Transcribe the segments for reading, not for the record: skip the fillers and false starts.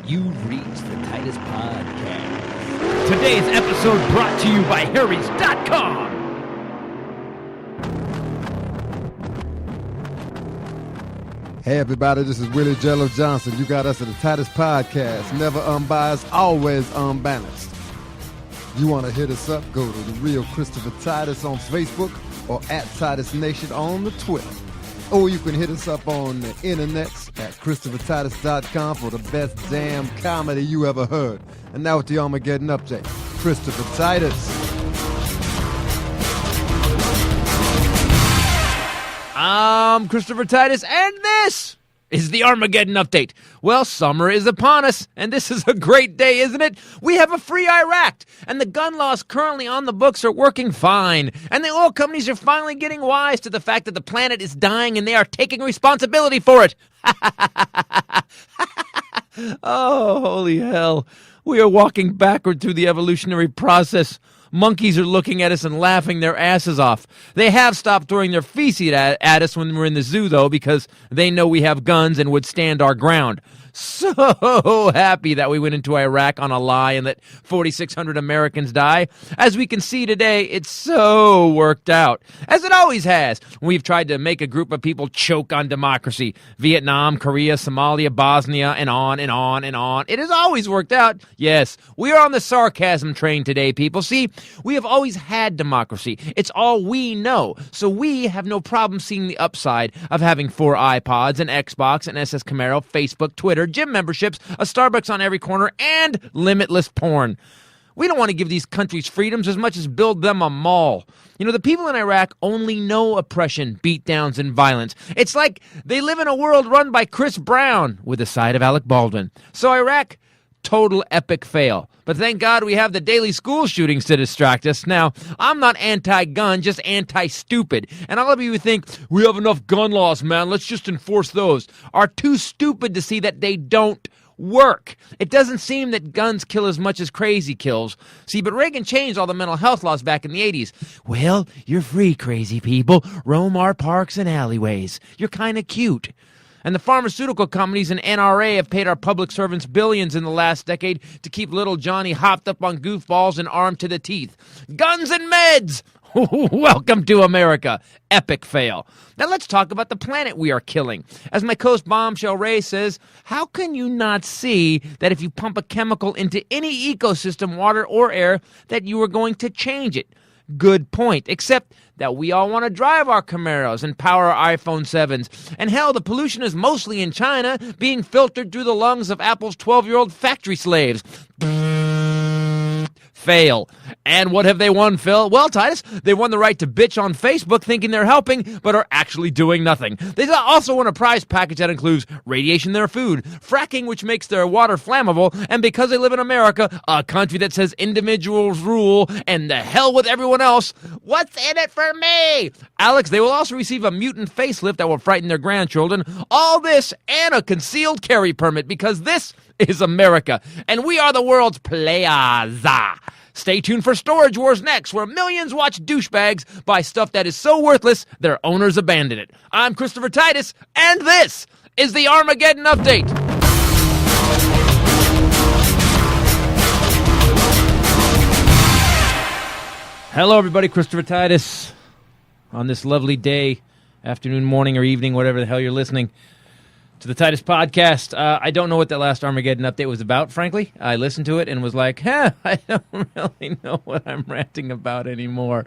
You've reached the Titus Podcast. Today's episode brought to you by Harrys.com. Hey everybody, this is Willie Jello Johnson. You got us at the Titus Podcast. Never unbiased, always unbalanced. You want to hit us up? Go to The Real Christopher Titus on Facebook or at Titus Nation on the Twitter. Or you can hit us up on the internets at ChristopherTitus.com for the best damn comedy you ever heard. And now with the Armageddon update, Christopher Titus. I'm Christopher Titus, and this is the Armageddon update. Well, summer is upon us, and this is a great day, isn't it? We have a free Iraq, and the gun laws currently on the books are working fine, and the oil companies are finally getting wise to the fact that the planet is dying, and they are taking responsibility for it. Oh, holy hell. We are walking backward through the evolutionary process. Monkeys are looking at us and laughing their asses off. They have stopped throwing their feces at us when we're in the zoo, though, because they know we have guns and would stand our ground. So happy that we went into Iraq on a lie and let 4,600 Americans die. As we can see today, it's so worked out, as it always has. We've tried to make a group of people choke on democracy. Vietnam, Korea, Somalia, Bosnia, and on and on and on. It has always worked out. Yes, we are on the sarcasm train today, people. See, we have always had democracy. It's all we know. So we have no problem seeing the upside of having 4 iPods, an Xbox, an SS Camaro, Facebook, Twitter, gym memberships, a Starbucks on every corner, and limitless porn. We don't want to give these countries freedoms as much as build them a mall. You know, the people in Iraq only know oppression, beatdowns, and violence. It's like they live in a world run by Chris Brown with a side of Alec Baldwin. So Iraq, total epic fail. But thank God we have the daily school shootings to distract us. Now, I'm not anti-gun, just anti-stupid. And all of you who think, we have enough gun laws, man, let's just enforce those, are too stupid to see that they don't work. It doesn't seem that guns kill as much as crazy kills. See, but Reagan changed all the mental health laws back in the 80s. Well, you're free, crazy people. Roam our parks and alleyways. You're kind of cute. And the pharmaceutical companies and NRA have paid our public servants billions in the last decade to keep little Johnny hopped up on goofballs and armed to the teeth. Guns and meds! Welcome to America. Epic fail. Now let's talk about the planet we are killing. As my co-host Bombshell Rae says, how can you not see that if you pump a chemical into any ecosystem, water or air, that you are going to change it? Good point, except that we all want to drive our Camaros and power our iPhone 7s. And hell, the pollution is mostly in China, being filtered through the lungs of Apple's 12-year-old factory slaves. Fail. And what have they won, Phil? Well, Titus, they won the right to bitch on Facebook thinking they're helping, but are actually doing nothing. They also won a prize package that includes radiation in their food, fracking which makes their water flammable, and because they live in America, a country that says individuals rule, and the hell with everyone else, what's in it for me? Alex, they will also receive a mutant facelift that will frighten their grandchildren. All this and a concealed carry permit, because this is America, and we are the world's plaza. Stay tuned for Storage Wars next, where millions watch douchebags buy stuff that is so worthless their owners abandon it. I'm Christopher Titus, and this is the Armageddon Update. Hello, everybody. Christopher Titus on this lovely day, afternoon, morning, or evening, whatever the hell you're listening to the Titus Podcast. I don't know what that last Armageddon update was about, frankly. I listened to it and was like, I don't really know what I'm ranting about anymore.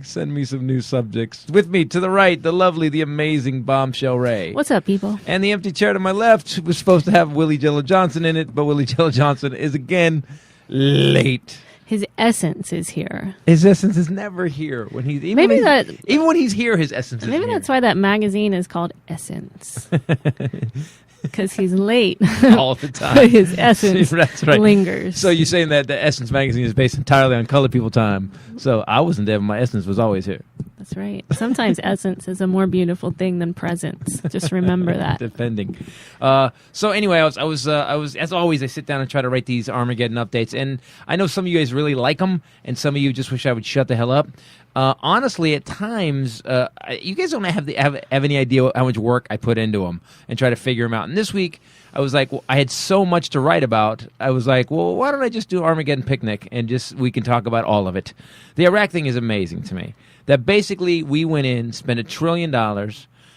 Send me some new subjects. With me, to the right, the lovely, the amazing Bombshell Rae. What's up, people? And the empty chair to my left was supposed to have Willie Jello Johnson in it, but Willie Jello Johnson is again late. His essence is here. His essence is never here. When he's even when he's here, his essence is here. Maybe that's why that magazine is called Essence. Because he's late. All the time. His essence that's right. lingers. So you're saying that the Essence magazine is based entirely on colored people time. So I wasn't there, but my essence was always here. That's right. Sometimes essence is a more beautiful thing than presents. Just remember that. Depending. So anyway, I was as always, I sit down and try to write these Armageddon updates, and I know some of you guys really like them, and some of you just wish I would shut the hell up. Honestly, at times, you guys don't have any idea how much work I put into them and try to figure them out. And this week, I was like, well, I had so much to write about. I was like, well, why don't I just do Armageddon Picnic and we can talk about all of it. The Iraq thing is amazing to me. That basically we went in, spent $1 trillion.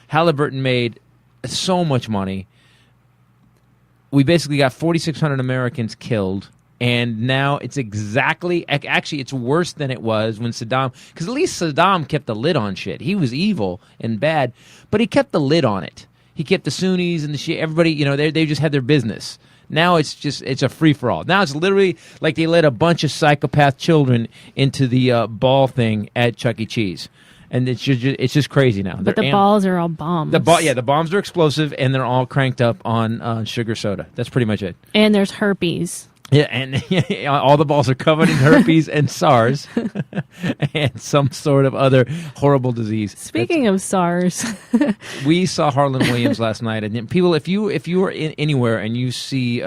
Halliburton made so much money. We basically got 4,600 Americans killed. And now it's actually, it's worse than it was when Saddam, because at least Saddam kept the lid on shit. He was evil and bad, but he kept the lid on it. He kept the Sunnis and the Shia, everybody, they just had their business. Now it's a free-for-all. Now it's literally like they let a bunch of psychopath children into the ball thing at Chuck E. Cheese. And it's just crazy now. But the balls are all bombs. The bombs are explosive, and they're all cranked up on sugar soda. That's pretty much it. And there's herpes. Yeah, and all the balls are covered in herpes and SARS and some sort of other horrible disease. Speaking of SARS, we saw Harlan Williams last night, and people, if you are anywhere and you see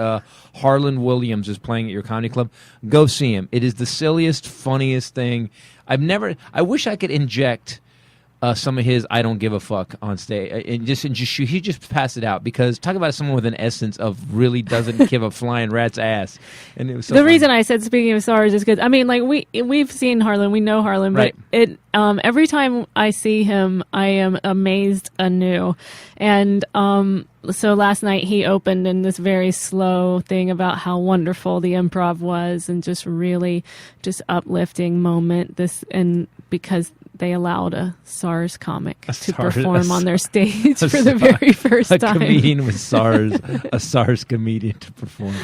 Harlan Williams is playing at your comedy club, go see him. It is the silliest, funniest thing. I wish I could inject some of his "I don't give a fuck" on stage, and he just passed it out, because talk about someone with an essence of really doesn't give a flying rat's ass. And it was so the funny. reason I said speaking of SARS is because we've seen Harlan, we know Harlan, but right. Every time I see him, I am amazed anew. And so last night he opened in this very slow thing about how wonderful the improv was, and just really just uplifting moment. Because they allowed a SARS comic to perform on their stage for the very first time. A comedian with SARS, a SARS comedian to perform.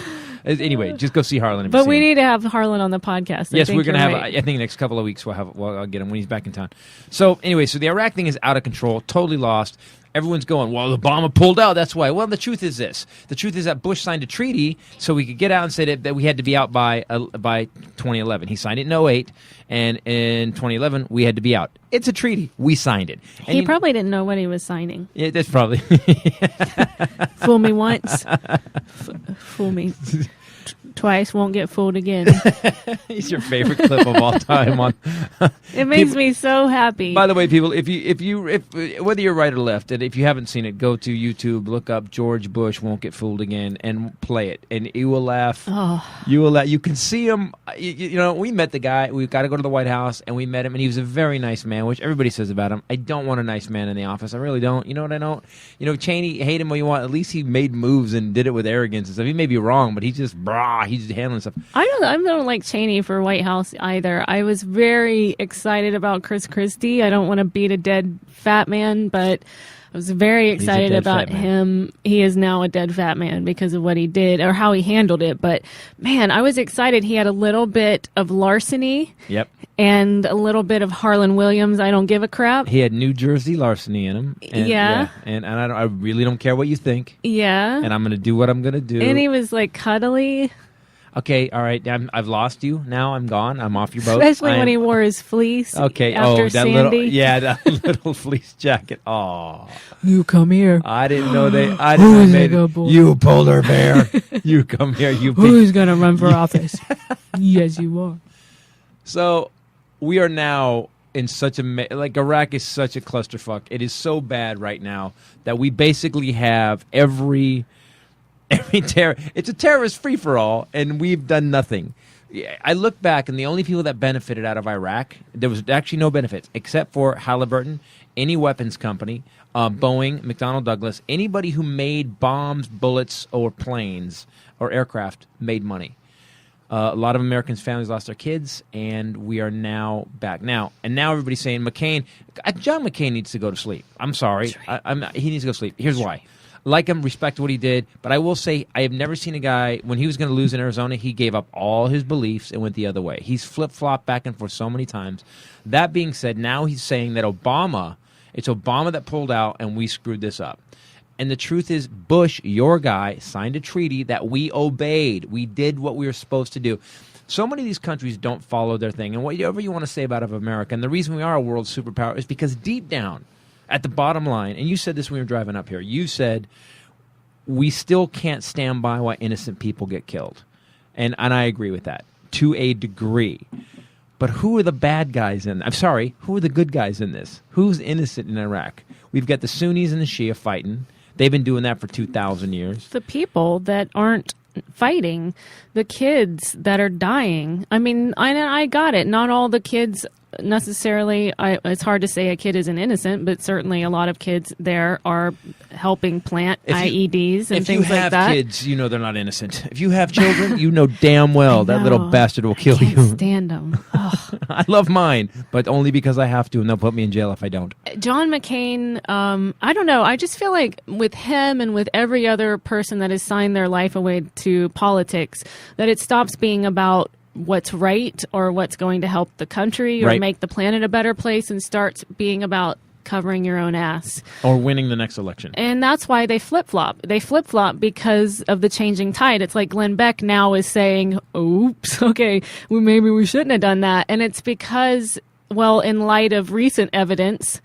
Anyway, just go see Harlan. But we need to have Harlan on the podcast. Yes, we're going to have. I think next couple of weeks I'll get him when he's back in town. So anyway, the Iraq thing is out of control, totally lost. Everyone's going, well, Obama pulled out. That's why. Well, the truth is this. The truth is that Bush signed a treaty so we could get out and say that we had to be out by 2011. He signed it in 2008, and in 2011, we had to be out. It's a treaty. We signed it. And he probably didn't know what he was signing. Yeah, that's probably. Fool me once. Fool me twice, won't get fooled again. He's your favorite clip of all time. It makes me so happy. By the way, people, if whether you're right or left, and if you haven't seen it, go to YouTube, look up George Bush Won't Get Fooled Again, and play it, and you will laugh. Oh. You will laugh. You can see him. We met the guy. We got to go to the White House, and we met him, and he was a very nice man, which everybody says about him. I don't want a nice man in the office. I really don't. You know what I don't? Cheney, hate him what you want. At least he made moves and did it with arrogance and stuff. He may be wrong, but he's just handling stuff. I don't like Cheney for White House either. I was very excited about Chris Christie. I don't want to beat a dead fat man, but I was very excited about him. He is now a dead fat man because of what he did or how he handled it. But man, I was excited. He had a little bit of larceny. Yep. And a little bit of Harlan Williams. I don't give a crap. He had New Jersey larceny in him. And, yeah. And I really don't care what you think. Yeah. And I'm going to do what I'm going to do. And he was like cuddly. Okay, all right. I've lost you. Now I'm gone. I'm off your boat. Especially when he wore his fleece. Okay. After Sandy. that little fleece jacket. Oh, you come here. I didn't know they. Who's a good boy? You polar bear. You come here. You. Who's gonna run for office? Yes, you are. So, we are now in such Iraq is such a clusterfuck. It is so bad right now that we basically have every terror. It's a terrorist free-for-all, and we've done nothing. I look back, and the only people that benefited out of Iraq, there was actually no benefits, except for Halliburton, any weapons company, Boeing, McDonnell Douglas, anybody who made bombs, bullets, or planes, or aircraft made money. A lot of Americans' families lost their kids, and we are now back. Now everybody's saying John McCain needs to go to sleep. I'm sorry. Right. He needs to go to sleep. Here's why. Like him, respect what he did, but I will say I have never seen a guy, when he was going to lose in Arizona, he gave up all his beliefs and went the other way. He's flip-flopped back and forth so many times. That being said, now he's saying that it's Obama that pulled out and we screwed this up. And the truth is, Bush, your guy, signed a treaty that we obeyed. We did what we were supposed to do. So many of these countries don't follow their thing. And whatever you want to say about America, and the reason we are a world superpower is because deep down, at the bottom line, and you said this when we were driving up here, you said we still can't stand by while innocent people get killed. And I agree with that to a degree. But who are the bad guys in? I'm sorry, who are the good guys in this? Who's innocent in Iraq? We've got the Sunnis and the Shia fighting. They've been doing that for 2,000 years. The people that aren't fighting, the kids that are dying. I mean, I got it. Not all the kids necessarily, it's hard to say a kid isn't innocent, but certainly a lot of kids there are helping plant IEDs and things like that. If you have kids, you know they're not innocent. If you have children, you know damn well that little bastard will kill you. I can't stand them. I love mine, but only because I have to, and they'll put me in jail if I don't. John McCain, I don't know. I just feel like with him and with every other person that has signed their life away to politics, that it stops being about what's right or what's going to help the country or make the planet a better place and starts being about covering your own ass. Or winning the next election. And that's why they flip-flop. They flip-flop because of the changing tide. It's like Glenn Beck now is saying, oops, okay, well, maybe we shouldn't have done that. And it's because, well, in light of recent evidence,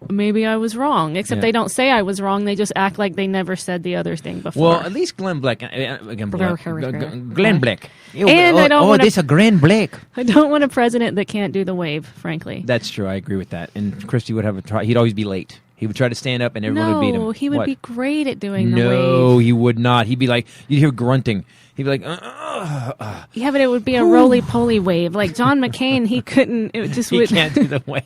maybe I was wrong. Except they don't say I was wrong. They just act like they never said the other thing before. Well, at least Glenn Beck. Glenn Beck. And I don't want this a Glenn Beck. I don't want a president that can't do the wave, frankly. That's true. I agree with that. And Christie would have a try. He'd always be late. He would try to stand up and everyone would beat him. No, he would be great at doing the wave. No, he would not. He'd be like, you'd hear grunting. He'd be like, Yeah, but it would be a roly-poly wave. Like John McCain, he couldn't. It just would. He can't do the wave.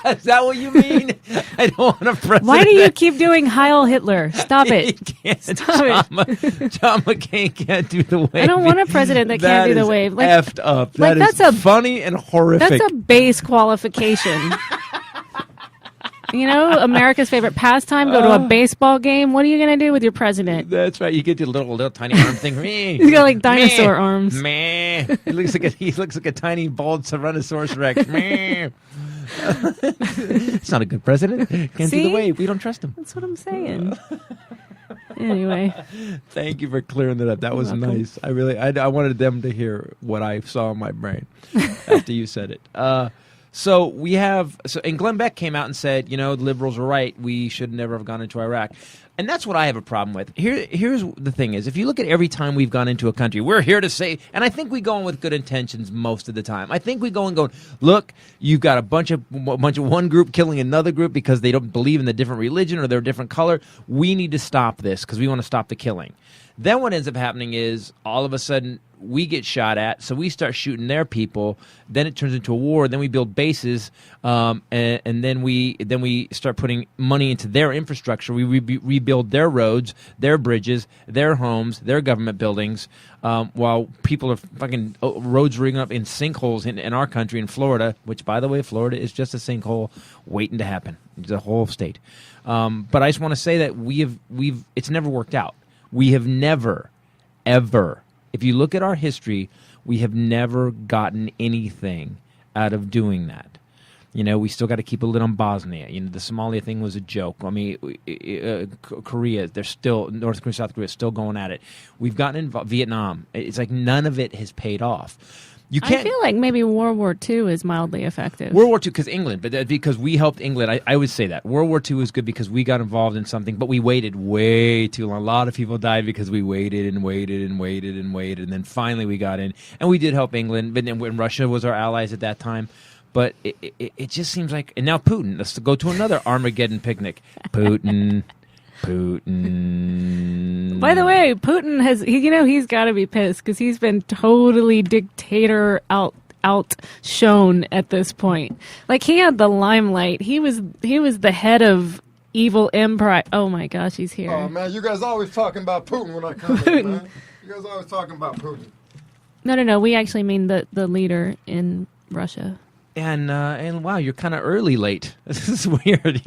Is that what you mean? I don't want a president. Why do you keep doing Heil Hitler? Stop it. He can't. Stop it. John McCain can't do the wave. I don't want a president that can't do the wave. Like, effed up. Like, that's funny and horrific. That's a base qualification. You know, America's favorite pastime, go to a baseball game. What are you going to do with your president? That's right. You get the little tiny arm thing. He's got like dinosaur arms. Meh. He looks like a tiny bald Tyrannosaurus Rex. It's not a good president. Can't do the wave. We don't trust him. That's what I'm saying. Anyway. Thank you for clearing that up. That was nice. I wanted them to hear what I saw in my brain after you said it. And Glenn Beck came out and said, the liberals were right. We should never have gone into Iraq. And that's what I have a problem with. Here's the thing is, if you look at every time we've gone into a country, we're here to say, and I think we go in with good intentions most of the time. I think we go and go, look, you've got a bunch of one group killing another group because they don't believe in the different religion or they're a different color. We need to stop this because we want to stop the killing. Then what ends up happening is all of a sudden we get shot at, so we start shooting their people. Then it turns into a war. Then we build bases, and then we start putting money into their infrastructure. We rebuild their roads, their bridges, their homes, their government buildings, while people are fucking roads rigging up in sinkholes in our country, in Florida. Which, by the way, Florida is just a sinkhole waiting to happen. It's a whole state. But I just want to say that it's never worked out. We have never, ever, if you look at our history, we have never gotten anything out of doing that. We still got to keep a lid on Bosnia. The Somalia thing was a joke. I mean, Korea, North Korea, South Korea, still going at it. We've gotten involved. Vietnam. It's like none of it has paid off. I feel like maybe World War II is mildly effective. World War II, because England, but because we helped England, I would say that. World War II was good because we got involved in something, but we waited way too long. A lot of people died because we waited and waited and waited and waited, and then finally we got in. And we did help England, but then when Russia was our allies at that time. But it just seems like... And now Putin. Let's go to another Armageddon picnic. Putin... By the way, Putin has, he's got to be pissed because he's been totally dictator outshone at this point. Like he had the limelight. He was the head of evil empire. Oh my gosh, he's here. Oh man, you guys always talking about Putin when I come in, man. You guys always talking about Putin. No. We actually mean the leader in Russia. And wow, you're kind of early late. This is weird.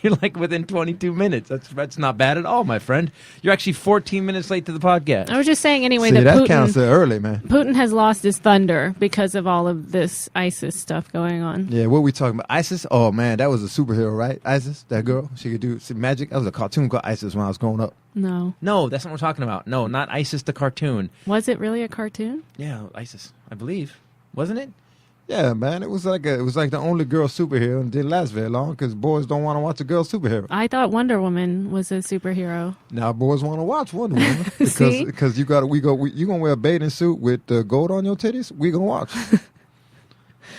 You're like within 22 minutes. That's not bad at all, my friend. You're actually 14 minutes late to the podcast. I was just saying anyway See, that that counts as early, man. Putin has lost his thunder because of all of this ISIS stuff going on. Yeah, what we talking about? ISIS? Oh, man, that was a superhero, right? ISIS, that girl? She could do some magic? That was a cartoon called ISIS when I was growing up. No. No, that's not what we're talking about. No, not ISIS the cartoon. Was it really a cartoon? Yeah, ISIS, I believe. Wasn't it? Yeah, man, it was like the only girl superhero, and didn't last very long because boys don't want to watch a girl superhero. I thought Wonder Woman was a superhero. Now boys want to watch Wonder Woman See? because you gonna wear a bathing suit with gold on your titties. We gonna watch.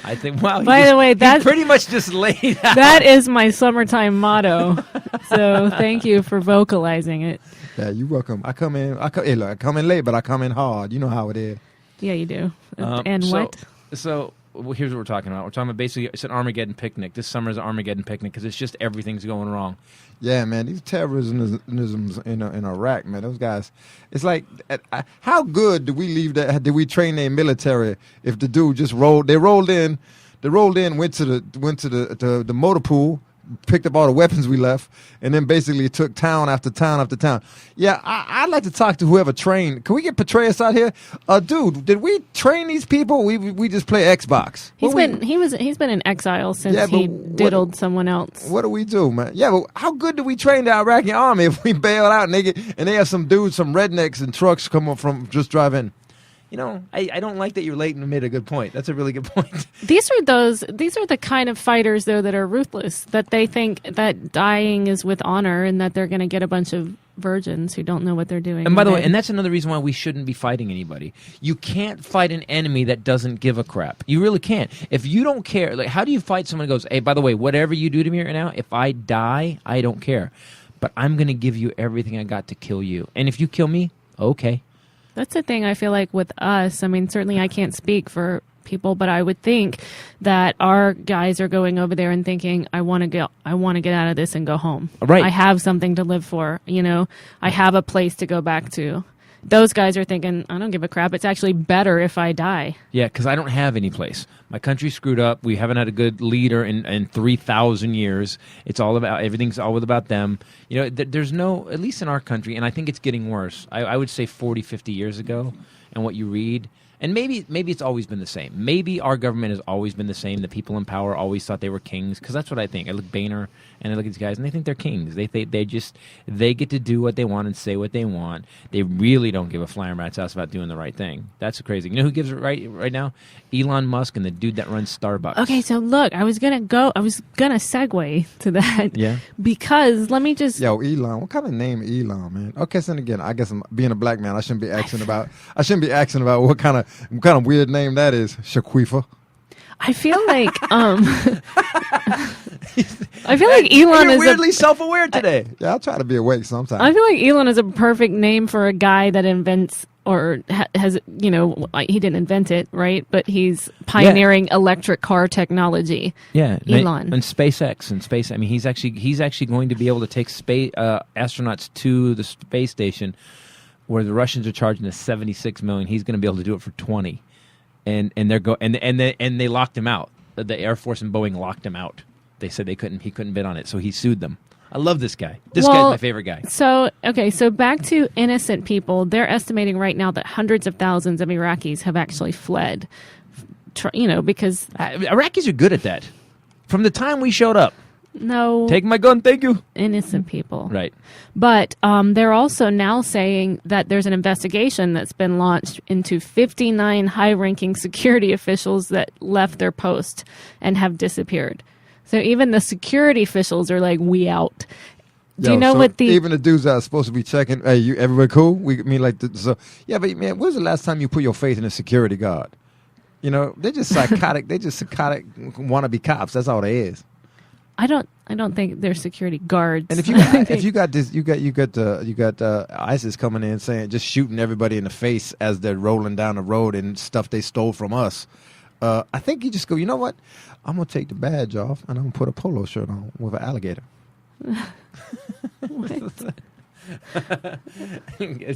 I think. Wow. By the way, that pretty much just laid out. That is my summertime motto. So thank you for vocalizing it. Yeah, you welcome. I come in late, but I come in hard. You know how it is. Yeah, you do. And so, what? So here's what we're talking about. We're talking about basically it's an Armageddon picnic. This summer is an Armageddon picnic because it's just everything's going wrong. Yeah, man, these terrorisms in Iraq, man, those guys. It's like, how good did we leave that? Did we train their military? If the dude just rolled in, went to the motor pool, picked up all the weapons we left, and then basically took town after town after town. Yeah, I'd like to talk to whoever trained. Can we get Petraeus out here? Dude, did we train these people? We just play Xbox. He's been in exile since he diddled someone else. What do we do, man? Yeah, but how good do we train the Iraqi army if we bail out and they have some dudes, some rednecks and trucks come up from just drive in? You know, I don't like that you're late and made a good point. That's a really good point. These are the kind of fighters, though, that are ruthless, that they think that dying is with honor and that they're going to get a bunch of virgins who don't know what they're doing. And by the way, and that's another reason why we shouldn't be fighting anybody. You can't fight an enemy that doesn't give a crap. You really can't. If you don't care, like, how do you fight someone who goes, hey, by the way, whatever you do to me right now, if I die, I don't care. But I'm going to give you everything I got to kill you. And if you kill me, okay. That's the thing I feel like with us. I mean, certainly I can't speak for people, but I would think that our guys are going over there and thinking, I want to get out of this and go home. Right. I have something to live for. You know, I have a place to go back to. Those guys are thinking, I don't give a crap. It's actually better if I die. Yeah, because I don't have any place. My country's screwed up. We haven't had a good leader in 3,000 years. Everything's always about them. You know, there's no, at least in our country, and I think it's getting worse. I would say 40, 50 years ago, and what you read. And maybe it's always been the same. Maybe our government has always been the same. The people in power always thought they were kings, because that's what I think. I look at Boehner and I look at these guys, and they think they're kings. They get to do what they want and say what they want. They really don't give a flying rat's ass about doing the right thing. That's crazy. You know who gives it right now? Elon Musk and the dude that runs Starbucks. Okay, so look, I was gonna segue to that. Yeah. Because let me just. Yo, Elon, what kind of name Elon, man? Okay, so again, I guess being a black man, I shouldn't be asking about what kind of weird name that is, Shaquifa. I feel like Elon is weirdly self-aware today. Yeah, I try to be awake sometimes. I feel like Elon is a perfect name for a guy that invents or has, you know, he didn't invent it, right? But he's pioneering electric car technology. Yeah, Elon. And SpaceX and space. I mean, he's actually going to be able to take astronauts to the space station, where the Russians are charging us $76 million. He's going to be able to do it for 20. And they locked him out. The Air Force and Boeing locked him out. They said he couldn't bid on it, so he sued them. I love this guy. This guy's my favorite guy. So back to innocent people. They're estimating right now that hundreds of thousands of Iraqis have actually fled. You know, because Iraqis are good at that. From the time we showed up. No. Take my gun, thank you. Innocent people. Right. But they're also now saying that there's an investigation that's been launched into 59 high-ranking security officials that left their post and have disappeared. So even the security officials are like, we out. Do you know what even the dudes that are supposed to be checking, hey, you everybody cool? But man, when's the last time you put your faith in a security guard? You know, they're just psychotic. They just psychotic wannabe cops. That's all they is. I don't think they're security guards. And if you got ISIS coming in saying, just shooting everybody in the face as they're rolling down the road and stuff they stole from us, I think you just go, you know what? I'm gonna take the badge off and I'm gonna put a polo shirt on with an alligator.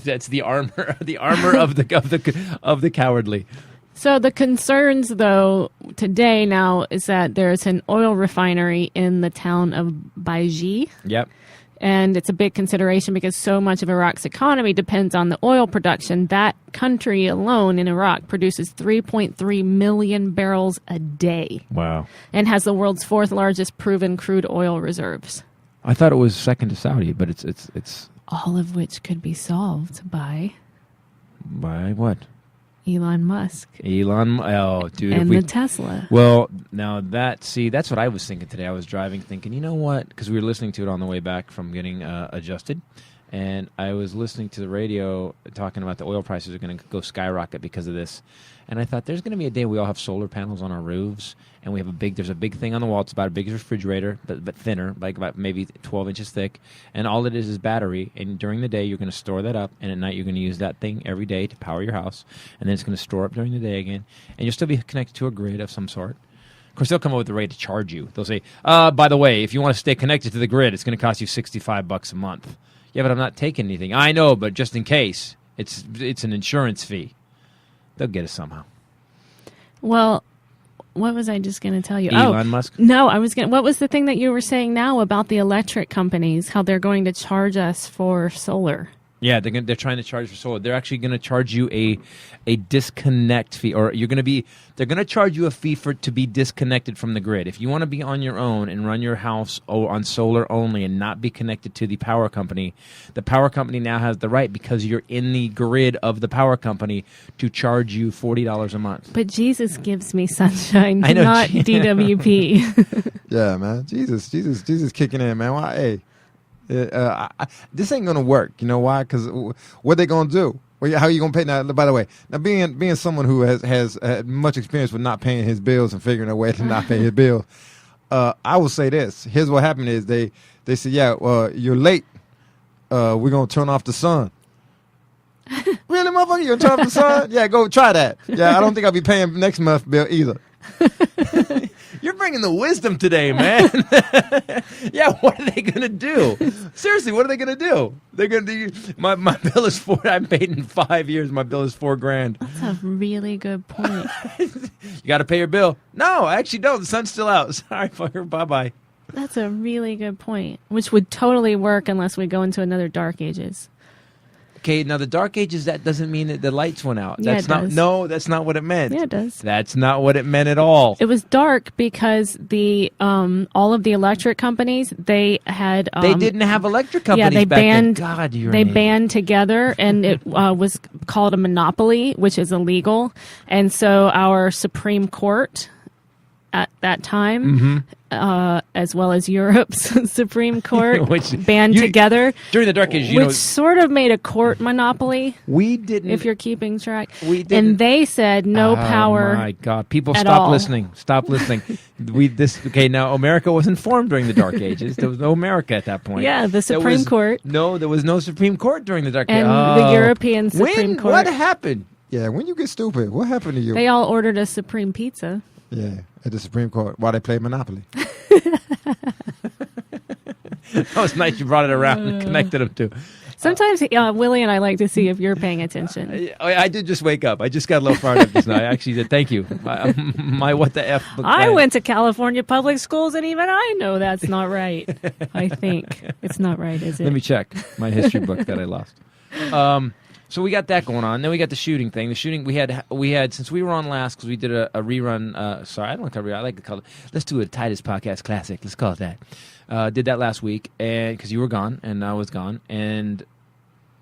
That's the armor of the cowardly. So the concerns, though, today now is that there's an oil refinery in the town of Baiji. Yep. And it's a big consideration because so much of Iraq's economy depends on the oil production. That country alone in Iraq produces 3.3 million barrels a day. Wow. And has the world's fourth largest proven crude oil reserves. I thought it was second to Saudi, but it's All of which could be solved by what? Elon Musk Oh, dude. and the Tesla. Well, now that's what I was thinking today. I was driving thinking, you know what? Because we were listening to it on the way back from getting adjusted. And I was listening to the radio talking about the oil prices are going to go skyrocket because of this. And I thought there's going to be a day we all have solar panels on our roofs. And we have there's a big thing on the wall. It's about a big refrigerator, but thinner, like about maybe 12 inches thick. And all it is battery. And during the day, you're going to store that up. And at night, you're going to use that thing every day to power your house. And then it's going to store up during the day again. And you'll still be connected to a grid of some sort. Of course, they'll come up with a rate to charge you. They'll say, by the way, if you want to stay connected to the grid, it's going to cost you $65 a month. Yeah, but I'm not taking anything. I know, but just in case, it's an insurance fee. They'll get us somehow. Well, what was I just going to tell you? Elon Musk? No, what was the thing that you were saying now about the electric companies, how they're going to charge us for solar? Yeah, they're trying to charge for solar. They're actually going to charge you a disconnect fee, or they're going to charge you a fee to be disconnected from the grid. If you want to be on your own and run your house on solar only and not be connected to the power company now has the right, because you're in the grid of the power company, to charge you $40 a month. But Jesus gives me sunshine, I know, not DWP. Yeah, man. Jesus kicking in, man. Why? Hey. This ain't gonna work. You know why? Because what they gonna do? How are you gonna pay? Now, by the way, being someone who has had much experience with not paying his bills and figuring a way to not pay his bills, I will say this. Here's what happened: is they said, yeah, you're late. We're gonna turn off the sun. Really, motherfucker? You gonna turn off the sun? Yeah, go try that. Yeah, I don't think I'll be paying next month's bill either. You're bringing the wisdom today, man. Yeah, what are they going to do? Seriously, what are they going to do? They're going to do. My bill is $4. I've paid in 5 years. My bill is $4,000. That's a really good point. You got to pay your bill. No, I actually don't. The sun's still out. Sorry, fucker. Bye-bye. That's a really good point, which would totally work unless we go into another Dark Ages. Okay, now the Dark Ages, that doesn't mean that the lights went out. Yeah, That's not. does. No, that's not what it meant. Yeah, it does. That's not what it meant at all. It was dark because the all of the electric companies, they had They didn't have electric companies. yeah, they back banned then. God, you're they an idiot. banned together, and it was called a monopoly, which is illegal. And so our Supreme Court at that time, as well as Europe's Supreme Court, Which banned together, during the Dark Ages. which sort of made a court monopoly. We didn't. If you're keeping track, We didn't. and they said no power. Oh my God! People, at stop all. listening. Stop listening. Okay, now America wasn't formed during the Dark Ages. There was no America at that point. Yeah, the Supreme Court. No, there was no Supreme Court during the Dark Ages. And the European Supreme Court. What happened? Yeah, when you get stupid, what happened to you? They all ordered a Supreme Pizza. Yeah, at the Supreme Court while they played Monopoly. That was nice. You brought it around and connected them to. Sometimes Willie and I like to see if you're paying attention. I did just wake up. I just got a little fired up just now. I actually did. Thank you. My what the F. I went to California public schools, and even I know that's not right. I think it's not right, is it? Let me check my history book that I lost. So we got that going on. Then we got the shooting thing. The shooting we had since we were on last, because we did a rerun. Sorry, I don't want to call it. I like to call it. Let's do a Titus podcast classic. Let's call it that. Did that last week, and because you were gone and I was gone, and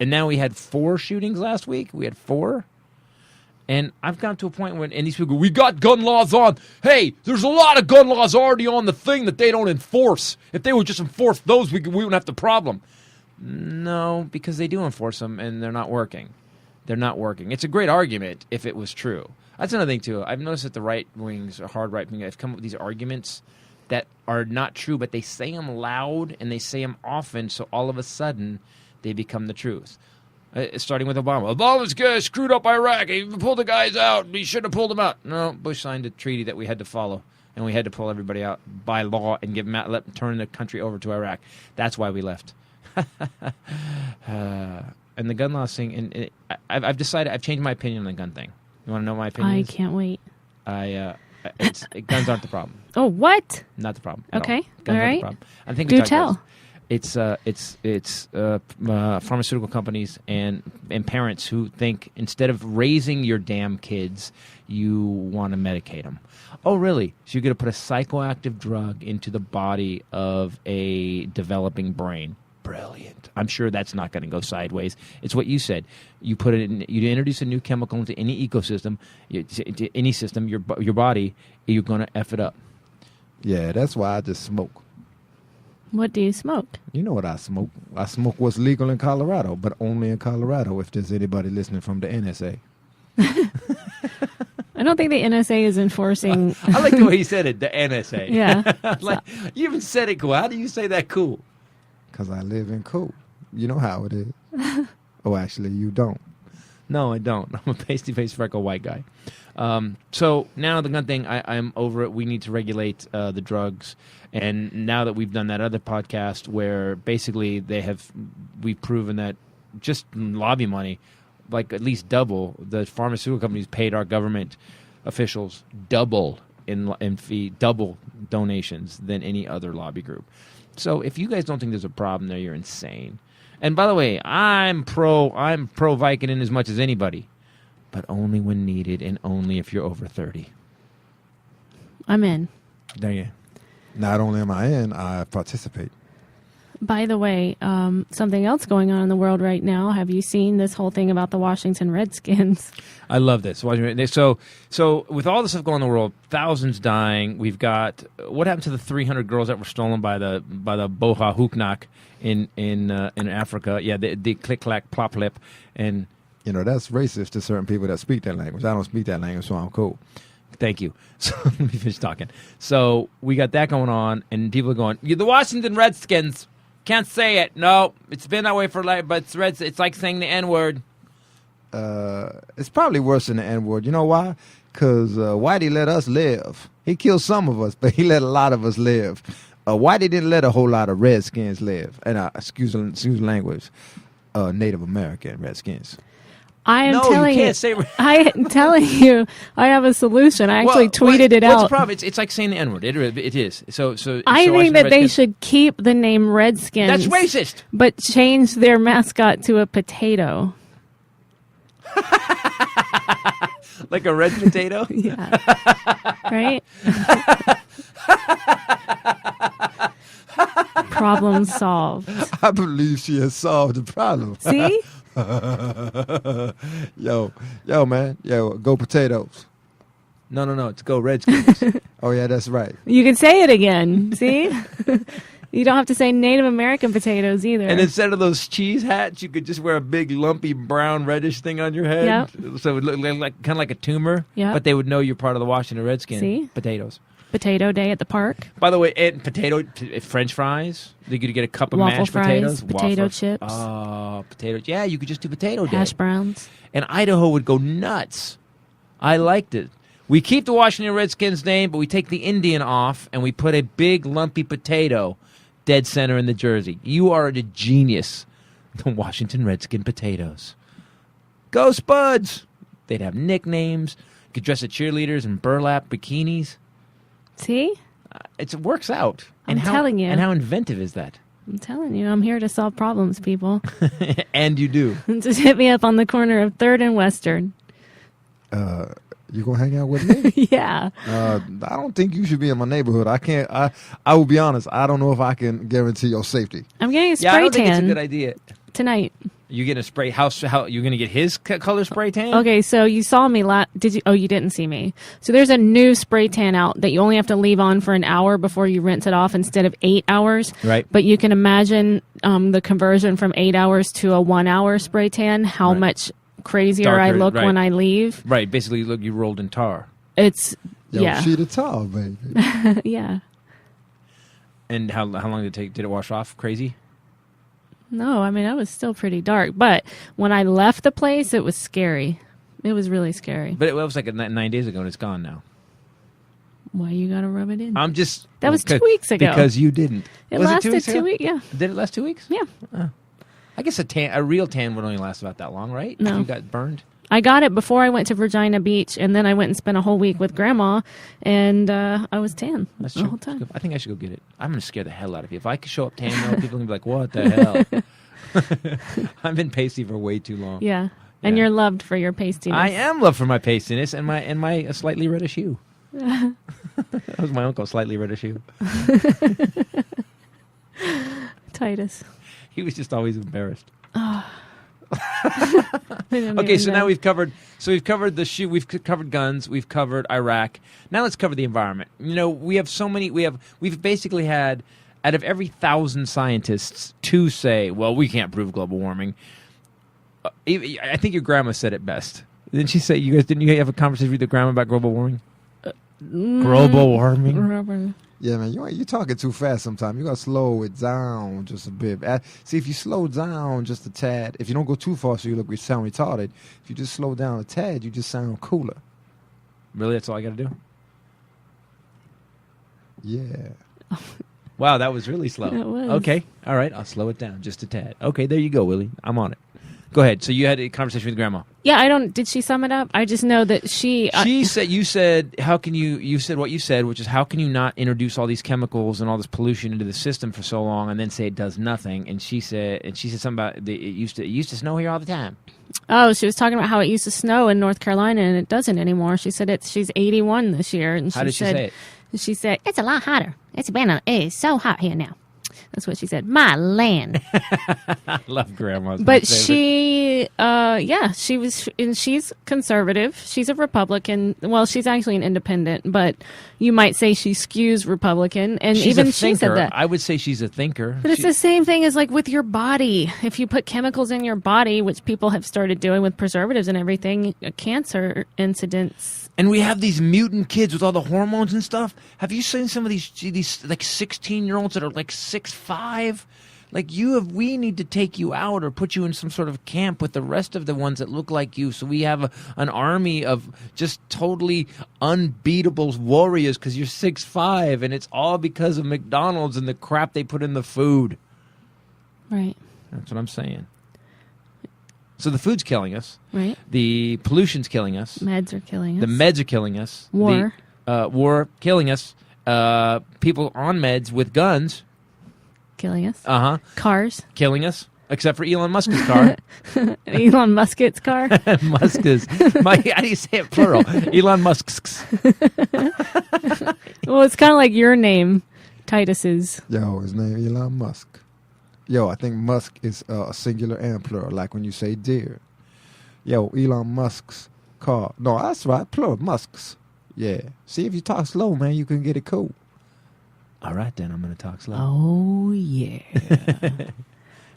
now we had 4 shootings last week. We had 4. And I've gotten to a point when, and these people go, we got gun laws on. Hey, there's a lot of gun laws already on the thing that they don't enforce. If they would just enforce those, we wouldn't have the problem. No, because they do enforce them, and they're not working. They're not working. It's a great argument if it was true. That's another thing, too. I've noticed that the right wings, or hard right wing, have come up with these arguments that are not true, but they say them loud, and they say them often, so all of a sudden, they become the truth. Starting with Obama. Obama's screwed up Iraq. He pulled the guys out. He should have pulled them out. No, Bush signed a treaty that we had to follow, and we had to pull everybody out by law and turn the country over to Iraq. That's why we left. And the gun laws thing, and I've decided, I've changed my opinion on the gun thing. You want to know my opinion? I can't wait. Guns aren't the problem. Oh, what? Not the problem. at Okay. all. Guns All aren't right. the problem. I think we Do talked about tell. this. It's pharmaceutical companies and parents who think instead of raising your damn kids, you want to medicate them. Oh, really? So you're going to put a psychoactive drug into the body of a developing brain? Brilliant. I'm sure that's not going to go sideways. It's what you said. You put it in. You introduce a new chemical into any ecosystem, into any system, your body. You're going to f it up. Yeah, that's why I just smoke. What do you smoke? You know what I smoke? I smoke what's legal in Colorado, but only in Colorado if there's anybody listening from the NSA. I don't think the NSA is enforcing. I like the way you said it. The NSA. Yeah. Like you even said it cool. How do you say that cool? Because I live in cool. You know how it is. Oh, actually, you don't. No, I don't. I'm a pasty-faced freckle white guy. So now the gun thing, I'm over it. We need to regulate the drugs. And now that we've done that other podcast where basically we've proven that just lobby money, like at least double, the pharmaceutical companies paid our government officials double in fee, double donations than any other lobby group. So if you guys don't think there's a problem there, you're insane. And by the way, I'm pro Vicodin as much as anybody, but only when needed and only if you're over 30. I'm in. There you. Not only am I in, I participate. By the way, something else going on in the world right now. Have you seen this whole thing about the Washington Redskins? I love this. So with all the stuff going on in the world, thousands dying. We've got what happened to the 300 girls that were stolen by the Boha Hooknak in Africa? Yeah, the click clack plop lip, and You know, that's racist to certain people that speak that language. I don't speak that language, so I'm cool. thank you. So let me finish talking. So we got that going on, and people are going, the Washington Redskins. Can't say it. No, it's been that way for life, but it's like saying the N-word. It's probably worse than the N-word. You know why? Because Whitey let us live. He killed some of us, but he let a lot of us live. Whitey didn't let a whole lot of Redskins live. And excuse language, Native American Redskins. I am No, telling you can't say. I am telling you, I have a solution. I actually tweeted it What's the out. problem? It's like saying the N-word. It is. So I think Washington that they Redskins- should keep the name Redskins. That's racist. But change their mascot to a potato. Like a red potato. Yeah. Right? Problem solved. I believe she has solved the problem. See? Yo, man. Yo, go potatoes. No. It's go Redskins. Oh, yeah, that's right. You can say it again. See? You don't have to say Native American potatoes either. And instead of those cheese hats, you could just wear a big lumpy brown reddish thing on your head. Yep. So it would look like kind of like a tumor. Yep. But they would know you're part of the Washington Redskins. See? Potatoes. Potato day at the park. By the way, and French fries. You could get a cup of Waffle mashed fries, potatoes. potato Waffles. chips. Oh, potatoes. Yeah, you could just do potato day. Hash browns. And Idaho would go nuts. I liked it. We keep the Washington Redskins name, but we take the Indian off, and we put a big lumpy potato dead center in the jersey. You are a genius. The Washington Redskin potatoes. Go Spuds! They'd have nicknames. You could dress the cheerleaders in burlap bikinis. See? It works out. I'm telling you. And how inventive is that? I'm telling you, I'm here to solve problems, people. And you do. Just hit me up on the corner of 3rd and Western. You gonna hang out with me? Yeah. I don't think you should be in my neighborhood. I can't. I will be honest. I don't know if I can guarantee your safety. I'm getting a Yeah, I spray don't think it's a tan good idea. tonight. You getting a spray? How you gonna get his color spray tan? Okay, so you saw me did you? Oh, you didn't see me. So there's a new spray tan out that you only have to leave on for an hour before you rinse it off instead of 8 hours. Right. But you can imagine the conversion from 8 hours to a 1 hour spray tan, how Right. much crazier Darker, I look right. when I leave. Right. Basically, look, you rolled in tar. It's, Yo, yeah. she the tall, baby. Yeah. And how long did it take? Did it wash off? Crazy. No, I mean, I was still pretty dark. But when I left the place, it was scary. It was really scary. But it was like 9 days ago, and it's gone now. Why you gotta rub it in? I'm just. That was 2 weeks ago. Because you didn't. It Was lasted 2 weeks 2 ago? weeks. Yeah. Did it last 2 weeks? Yeah. I guess a real tan would only last about that long, right? No. If you got burned. I got it before I went to Virginia Beach, and then I went and spent a whole week with Grandma, and I was tan That's the true. whole time. I think I should go get it. I'm going to scare the hell out of you. If I could show up tan, though, people are going to be like, what the hell? I've been pasty for way too long. Yeah. And Yeah. you're loved for your pastiness. I am loved for my pastiness and my slightly reddish hue. That was my uncle, slightly reddish hue. Titus. He was just always embarrassed. Okay, Okay, so now we've covered the shoe, we've covered guns, we've covered Iraq. Now let's cover the environment. You know, we have so many. We've basically had, out of every 1,000 scientists, 2 say, "Well, we can't prove global warming." I think your grandma said it best. Didn't she say didn't you have a conversation with your grandma about global warming? Global warming. Yeah, man, you talking too fast sometimes. You got to slow it down just a bit. See, if you slow down just a tad, if you don't go too far so you sound retarded, if you just slow down a tad, you just sound cooler. Really, that's all I got to do? Yeah. Wow, that was really slow. It was. Okay, all right, I'll slow it down just a tad. Okay, there you go, Willie. I'm on it. Go ahead. So you had a conversation with Grandma. Yeah, did she sum it up? I just know that she said, how can you said what you said, which is how can you not introduce all these chemicals and all this pollution into the system for so long and then say it does nothing? And she said something about it used to snow here all the time. Oh, she was talking about how it used to snow in North Carolina and it doesn't anymore. She said she's 81 this year. And How did she say it? She said, it's a lot hotter. It's so hot here now. That's what she said. My land. I love Grandma's. But she was, and she's conservative. She's a Republican. Well, she's actually an independent, but you might say she skews Republican. And she's even a she said thinker. that. I would say she's a thinker. But it's the same thing as like with your body. If you put chemicals in your body, which people have started doing with preservatives and everything, cancer incidents. And we have these mutant kids with all the hormones and stuff. Have you seen some of these like 16-year-olds that are like 6'5"? Like we need to take you out or put you in some sort of camp with the rest of the ones that look like you. So we have an army of just totally unbeatable warriors because you're 6'5", and it's all because of McDonald's and the crap they put in the food. Right. That's what I'm saying. So the food's killing us. Right. The pollution's killing us. Meds are killing us. The meds are killing us. War. War killing us. People on meds with guns. Killing us. Cars. Killing us. Except for Elon Musk's car. Elon Musk's car. Musk's. How do you say it plural? Elon Musk's. Well, it's kind of like your name, Titus's. Yo, his name Elon Musk. Yo, I think Musk is a singular and plural, like when you say deer. Yo, Elon Musk's car. No, that's right, plural, Musk's. Yeah. See, if you talk slow, man, you can get it cool. All right, then, I'm going to talk slow. Oh, yeah.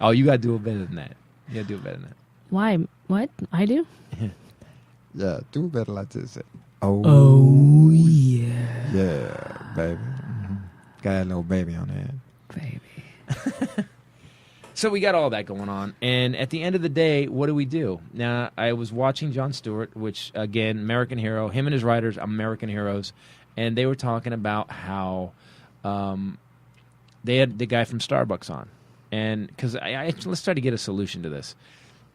Oh, you got to do it better than that. You got to do it better than that. Why? What? I do? Yeah, do better like this. Oh, yeah. Yeah, baby. Mm-hmm. Got a little baby on there. Baby. So we got all that going on, and at the end of the day, what do? Now, I was watching Jon Stewart, which, again, American hero, him and his writers, American heroes, and they were talking about how they had the guy from Starbucks on, and because let's try to get a solution to this.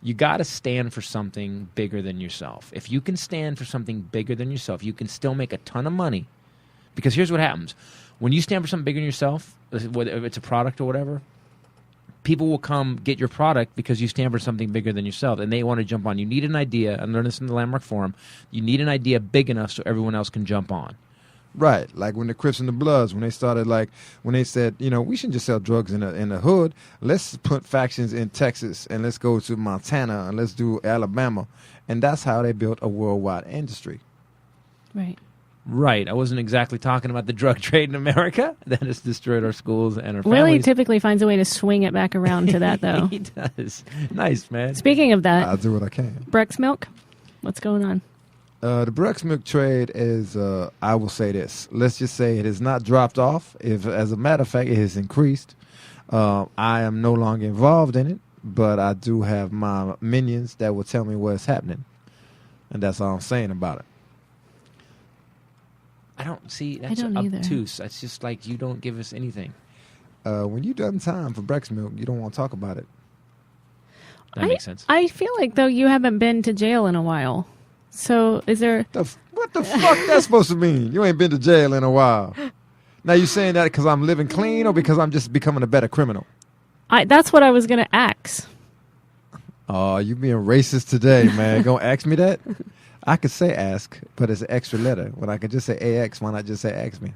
You got to stand for something bigger than yourself. If you can stand for something bigger than yourself, you can still make a ton of money, because here's what happens. When you stand for something bigger than yourself, whether it's a product or whatever, people will come get your product because you stand for something bigger than yourself, and they want to jump on. You need an idea, and learn this in the Landmark Forum. You need an idea big enough so everyone else can jump on. Right, like when the Crips and the Bloods, when they started, when they said, we shouldn't just sell drugs in the hood. Let's put factions in Texas, and let's go to Montana, and let's do Alabama. And that's how they built a worldwide industry. Right. Right. I wasn't exactly talking about the drug trade in America that has destroyed our schools and our families. Willie typically finds a way to swing it back around to that, though. He does. Nice, man. Speaking of that, I'll do what I can. Breck's Milk, what's going on? The Breck's Milk trade is, I will say this. Let's just say it has not dropped off. As a matter of fact, it has increased. I am no longer involved in it, but I do have my minions that will tell me what's happening. And that's all I'm saying about it. I don't see. That's don't either. obtuse. That's just like you don't give us anything. When you've done time for Breck's Milk, you don't want to talk about it. That makes sense. I feel like, though, you haven't been to jail in a while. So is there... What the fuck that's supposed to mean? You ain't been to jail in a while. Now you saying that because I'm living clean or because I'm just becoming a better criminal? That's what I was going to ask. Oh, you being racist today, man. Gonna ask me that? I could say ask, but it's an extra letter. When I could just say AX, why not just say ask me?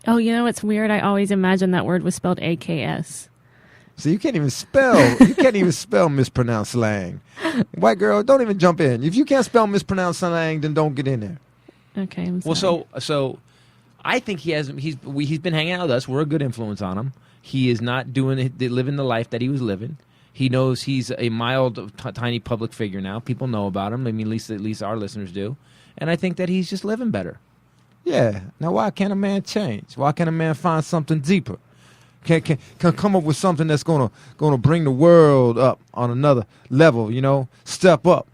Oh, you know what's weird? I always imagined that word was spelled AKS. So you can't even spell mispronounced slang. White girl, don't even jump in. If you can't spell mispronounced slang, then don't get in there. Okay, I'm sorry. Well, so I think he's been hanging out with us. We're a good influence on him. He is not living the life that he was living. He knows he's a mild, tiny public figure now. People know about him. I mean, at least our listeners do. And I think that he's just living better. Yeah. Now, why can't a man change? Why can't a man find something deeper? Can come up with something that's gonna bring the world up on another level? You know, step up.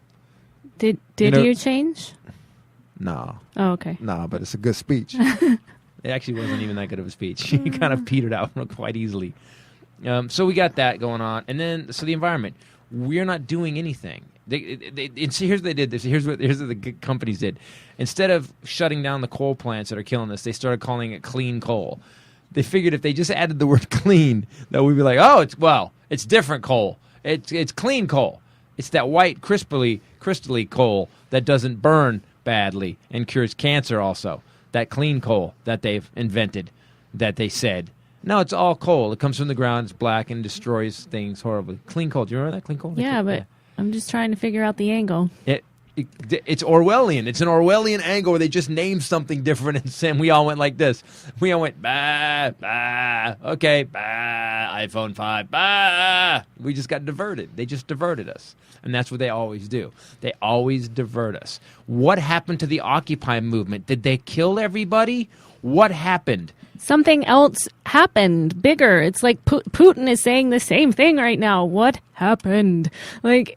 Did you change? No. Oh, okay. No, but it's a good speech. It actually wasn't even that good of a speech. He kind of petered out quite easily. So we got that going on, and then the environment. We're not doing anything. Here's what they did. Here's what the companies did. Instead of shutting down the coal plants that are killing us, they started calling it clean coal. They figured if they just added the word clean, that we'd be like, oh, it's different coal. It's clean coal. It's that white crystally coal that doesn't burn badly and cures cancer also. That clean coal that they've invented, that they said. No, it's all coal. It comes from the ground. It's black and destroys things horribly. Clean coal. Do you remember that? Clean coal? Yeah, but I'm just trying to figure out the angle. It's Orwellian. It's an Orwellian angle where they just named something different, and we all went like this. We all went, bah, bah, okay, bah, iPhone 5, bah. We just got diverted. They just diverted us. And that's what they always do. They always divert us. What happened to the Occupy movement? Did they kill everybody? What happened? Something else happened, bigger. It's like Putin is saying the same thing right now. What happened? Like,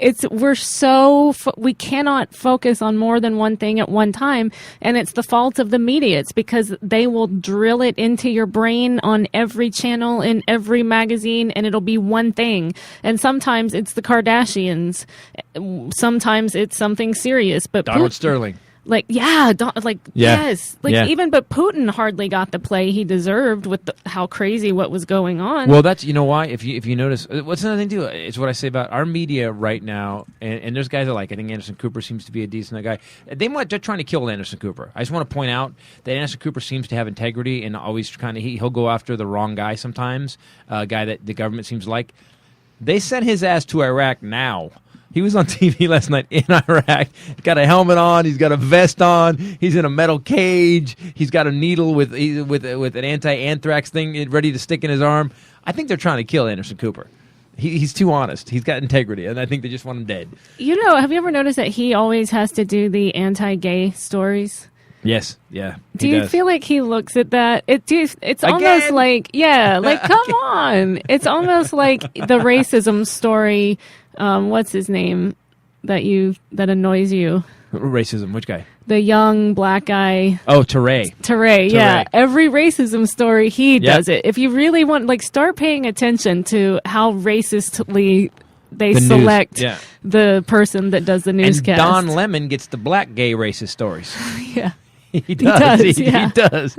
we cannot focus on more than one thing at one time, and it's the fault of the media. It's because they will drill it into your brain on every channel, in every magazine, and it'll be one thing. And sometimes it's the Kardashians. Sometimes it's something serious. But Donald Sterling. Yes. Yeah. But Putin hardly got the play he deserved with how crazy what was going on. Well, that's, you know why? If you notice, what's another thing too? It's what I say about our media right now, and there's guys I think Anderson Cooper seems to be a decent guy. They're trying to kill Anderson Cooper. I just want to point out that Anderson Cooper seems to have integrity and always he'll go after the wrong guy sometimes, a guy that the government seems to like. They sent his ass to Iraq now. He was on TV last night in Iraq. He's got a helmet on. He's got a vest on. He's in a metal cage. He's got a needle with an anti-anthrax thing ready to stick in his arm. I think they're trying to kill Anderson Cooper. He's too honest. He's got integrity, and I think they just want him dead. You know, have you ever noticed that he always has to do the anti-gay stories? Yes, yeah. Do you feel like he looks at that? It's almost like, come on. It's almost like the racism story. What's his name that annoys you? Racism, which guy? The young black guy. Oh, Teray, yeah. Every racism story, he does it. If you really want, start paying attention to how racistly they select the person that does the newscast. And Don Lemon gets the black gay racist stories. Yeah. He does. He does.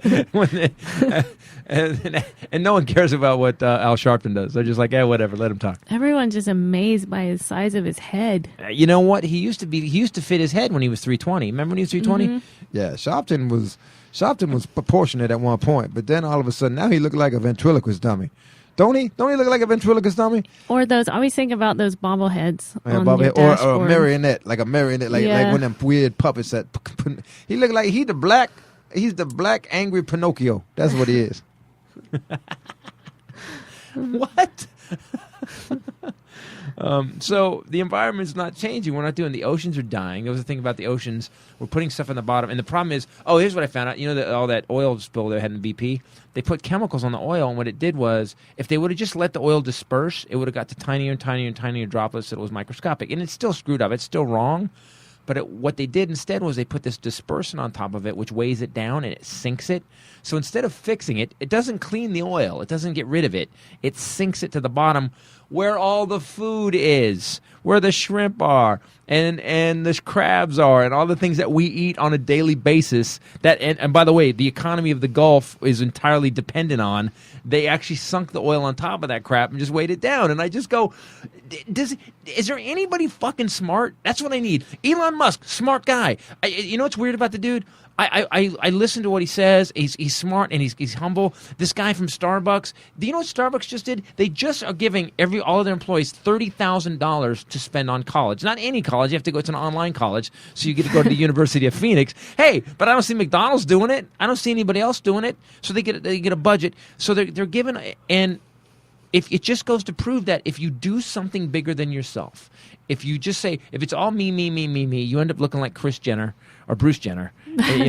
And no one cares about what Al Sharpton does. They're just like, whatever, let him talk. Everyone's just amazed by the size of his head. You know what? He used to fit his head when he was 320. Remember when he was 320? Mm-hmm. Yeah, Sharpton was proportionate at one point, but then all of a sudden now he looked like a ventriloquist dummy. Don't he look like a ventriloquist dummy? Or I always think about those bobbleheads. Or a marionette, like one of them weird puppets that he looked like he's the black angry Pinocchio. That's what he is. What? So the environment's not changing. We're not doing. The oceans are dying. There was a thing about the oceans. We're putting stuff in the bottom, and the problem is, here's what I found out. You know, all that oil spill they had in BP. They put chemicals on the oil, and what it did was, if they would have just let the oil disperse, it would have got to tinier and tinier and tinier droplets that was microscopic. And it's still screwed up. It's still wrong. But what they did instead was they put this dispersant on top of it, which weighs it down and it sinks it. So instead of fixing it, it doesn't clean the oil. It doesn't get rid of it. It sinks it to the bottom where all the food is, where the shrimp are, and the crabs are, and all the things that we eat on a daily basis. And by the way, the economy of the Gulf is entirely dependent on. They actually sunk the oil on top of that crap and just weighed it down. And I just go, is there anybody fucking smart? That's what I need. Elon Musk, smart guy. You know what's weird about the dude? I listen to what he says. He's smart and he's humble. This guy from Starbucks. Do you know what Starbucks just did? They just are giving all of their employees $30,000 to spend on college. Not any college. You have to go to an online college, so you get to go to the University of Phoenix. Hey, but I don't see McDonald's doing it. I don't see anybody else doing it. So they get a budget. So they're given and. If it just goes to prove that if you do something bigger than yourself, if you just say, if it's all me, you end up looking like Kris Jenner or Bruce Jenner,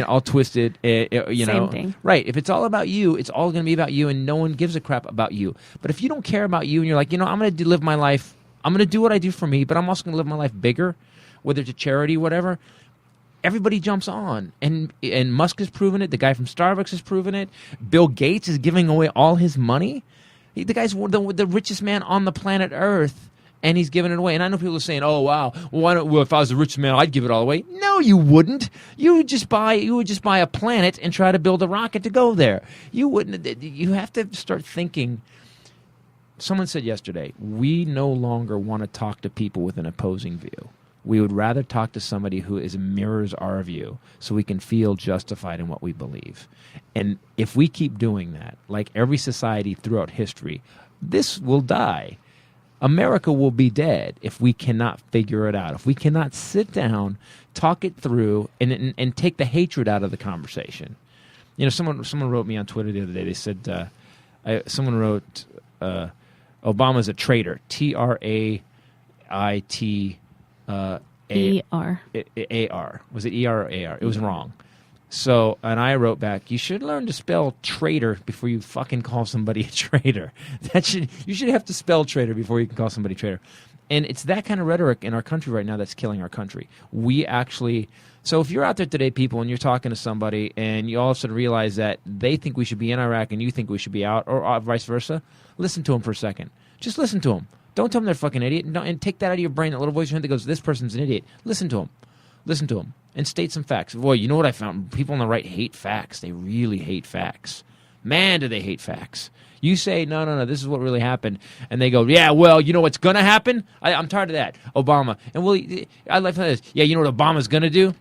all twisted, Same thing. Right. If it's all about you, it's all going to be about you, and no one gives a crap about you. But if you don't care about you and you're like, I'm going to live my life, I'm going to do what I do for me, but I'm also going to live my life bigger, whether it's a charity, whatever, everybody jumps on. And Musk has proven it. The guy from Starbucks has proven it. Bill Gates is giving away all his money. The guy's the richest man on the planet Earth, and he's giving it away. And I know people are saying, "Oh, wow, well, if I was the richest man, I'd give it all away." No, you wouldn't. You would just buy a planet and try to build a rocket to go there. You wouldn't. You have to start thinking. Someone said yesterday, we no longer want to talk to people with an opposing view. We would rather talk to somebody who mirrors our view so we can feel justified in what we believe. And if we keep doing that, like every society throughout history, this will die. America will be dead if we cannot figure it out. If we cannot sit down, talk it through, and take the hatred out of the conversation. Someone wrote me on Twitter the other day. They said, someone wrote, Obama's a traitor. TRAIT. E-R. A-R. Was it E-R or A-R? It was wrong. So, and I wrote back, you should learn to spell traitor before you fucking call somebody a traitor. You should have to spell traitor before you can call somebody traitor. And it's that kind of rhetoric in our country right now that's killing our country. So if you're out there today, people, and you're talking to somebody and you all of a sudden realize that they think we should be in Iraq and you think we should be out, or vice versa, listen to them for a second. Just listen to them. Don't tell them they're a fucking idiot. And take that out of your brain, that little voice in your head that goes, this person's an idiot. Listen to them. Listen to them. And state some facts. Boy, you know what I found? People on the right hate facts. They really hate facts. Man, do they hate facts. You say, no, this is what really happened. And they go, yeah, well, you know what's going to happen? I'm tired of that. Obama. And Willie, I like this. Yeah, you know what Obama's going to do?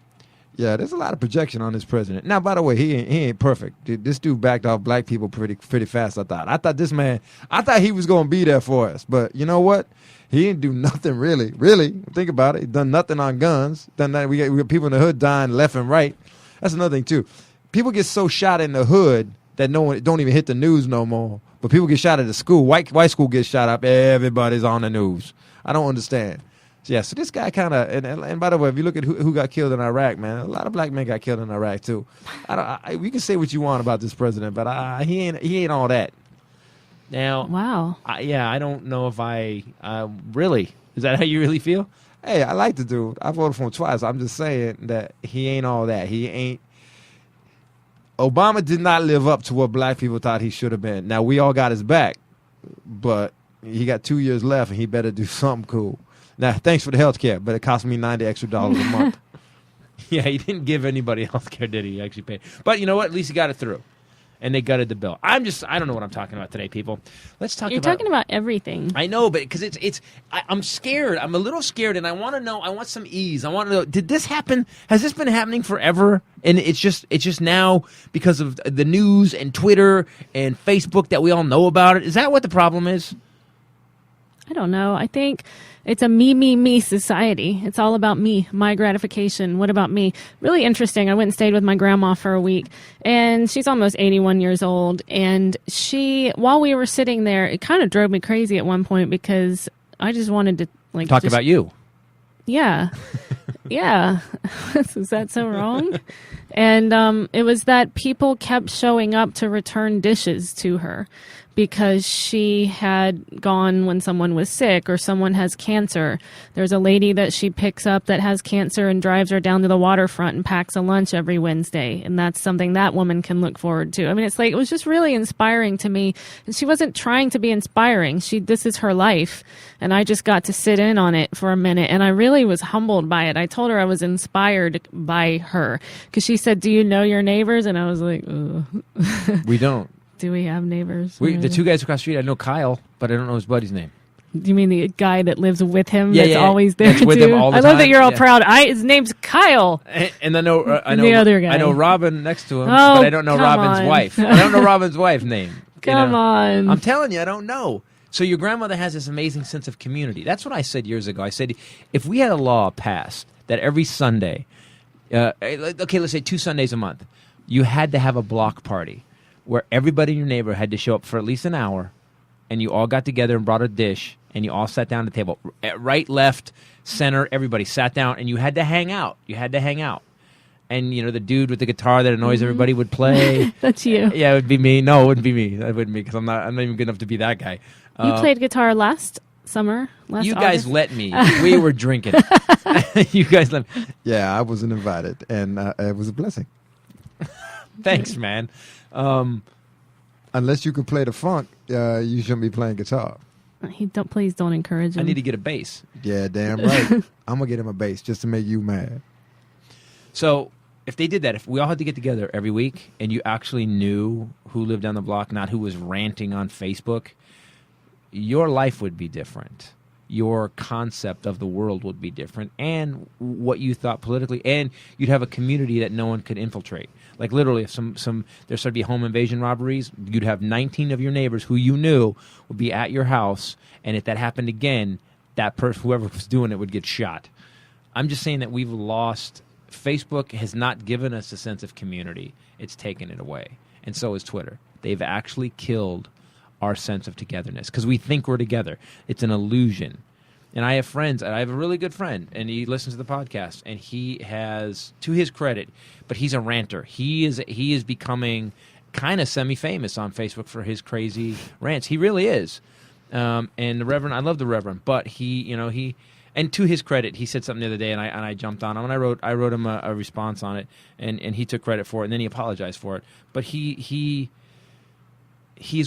Yeah, there's a lot of projection on this president. Now, by the way, he ain't perfect. This dude backed off black people pretty fast, I thought. I thought he was going to be there for us. But you know what? He didn't do nothing really. Think about it. He done nothing on guns. Done that. We got people in the hood dying left and right. That's another thing, too. People get so shot in the hood that no one don't even hit the news no more. But people get shot at the school. White school gets shot up. Everybody's on the news. I don't understand. Yeah, so this guy kind of, and by the way, if you look at who got killed in Iraq, man, a lot of black men got killed in Iraq too. We can say what you want about this president, but he ain't all that. Now, wow. I don't know if I really. Is that how you really feel? Hey, I like the dude. I voted for him twice. I'm just saying that he ain't all that. He ain't. Obama did not live up to what black people thought he should have been. Now, we all got his back, but he got 2 years left, and he better do something cool. Now, thanks for the health care, but it cost me $90 extra a month. Yeah, he didn't give anybody health care, did he? He actually paid. But you know what? At least he got it through. And they gutted the bill. I don't know what I'm talking about today, people. You're talking about everything. I know, but because I'm scared. I'm a little scared, and I want to know. I want some ease. I want to know, did this happen? Has this been happening forever? And it's just now because of the news and Twitter and Facebook that we all know about it. Is that what the problem is? I don't know. I think it's a me society. It's all about me, my gratification. What about me? Really interesting. I went and stayed with my grandma for a week, and she's almost 81 years old. And while we were sitting there, it kind of drove me crazy at one point because I just wanted to talk about you. Yeah. Yeah. Is that so wrong? And it was that people kept showing up to return dishes to her. because she had gone when someone was sick or someone has cancer. There's a lady that she picks up that has cancer and drives her down to the waterfront and packs a lunch every Wednesday. And that's something that woman can look forward to. I mean, it's like, it was just really inspiring to me. And she wasn't trying to be inspiring. This is her life. And I just got to sit in on it for a minute. And I really was humbled by it. I told her I was inspired by her because she said, "Do you know your neighbors?" And I was like, ugh. We don't. Do we have neighbors? The two guys across the street, I know Kyle, but I don't know his buddy's name. Do you mean the guy that lives with him? Yeah, that's always there that's with too? him all the I love time. that you're all Yeah. proud. His name's Kyle. And I know The other guy. I know Robin next to him, Oh, but I don't know come Robin's on. wife. I don't know Robin's wife's name. Come on. I'm telling you, I don't know. So your grandmother has this amazing sense of community. That's what I said years ago. I said, if we had a law passed that every Sunday, okay, let's say 2 Sundays a month, you had to have a block party where everybody in your neighborhood had to show up for at least an hour, and you all got together and brought a dish, and you all sat down at the table. Right, left, center, everybody sat down, and you had to hang out. You had to hang out. And, the dude with the guitar that annoys everybody would play. That's you. Yeah, it would be me. No, it wouldn't be me. It wouldn't be, because I'm not even good enough to be that guy. You played guitar last summer? You guys August? let me. We were drinking. You guys let me. Yeah, I wasn't invited, and it was a blessing. Thanks, man. Unless you can play the funk, you shouldn't be playing guitar. Please don't encourage him. I need to get a bass. Yeah, damn right. I'm gonna get him a bass just to make you mad. So if they did that, if we all had to get together every week and you actually knew who lived down the block, not who was ranting on Facebook, your life would be different. Your concept of the world would be different, and what you thought politically, and you'd have a community that no one could infiltrate. Like literally, if there started to be home invasion robberies, you'd have 19 of your neighbors who you knew would be at your house, and if that happened again, that person, whoever was doing it, would get shot. I'm just saying that we've lost. Facebook has not given us a sense of community. It's taken it away. And so is Twitter. They've actually killed our sense of togetherness because we think we're together. It's an illusion. And I have friends. I have a really good friend, and he listens to the podcast, and he has, to his credit, but he's a ranter. He is becoming kind of semi-famous on Facebook for his crazy rants. He really is. And the Reverend, I love the Reverend, but he and to his credit, he said something the other day, and I jumped on him, and I wrote him a response on it, and he took credit for it, and then he apologized for it. But he's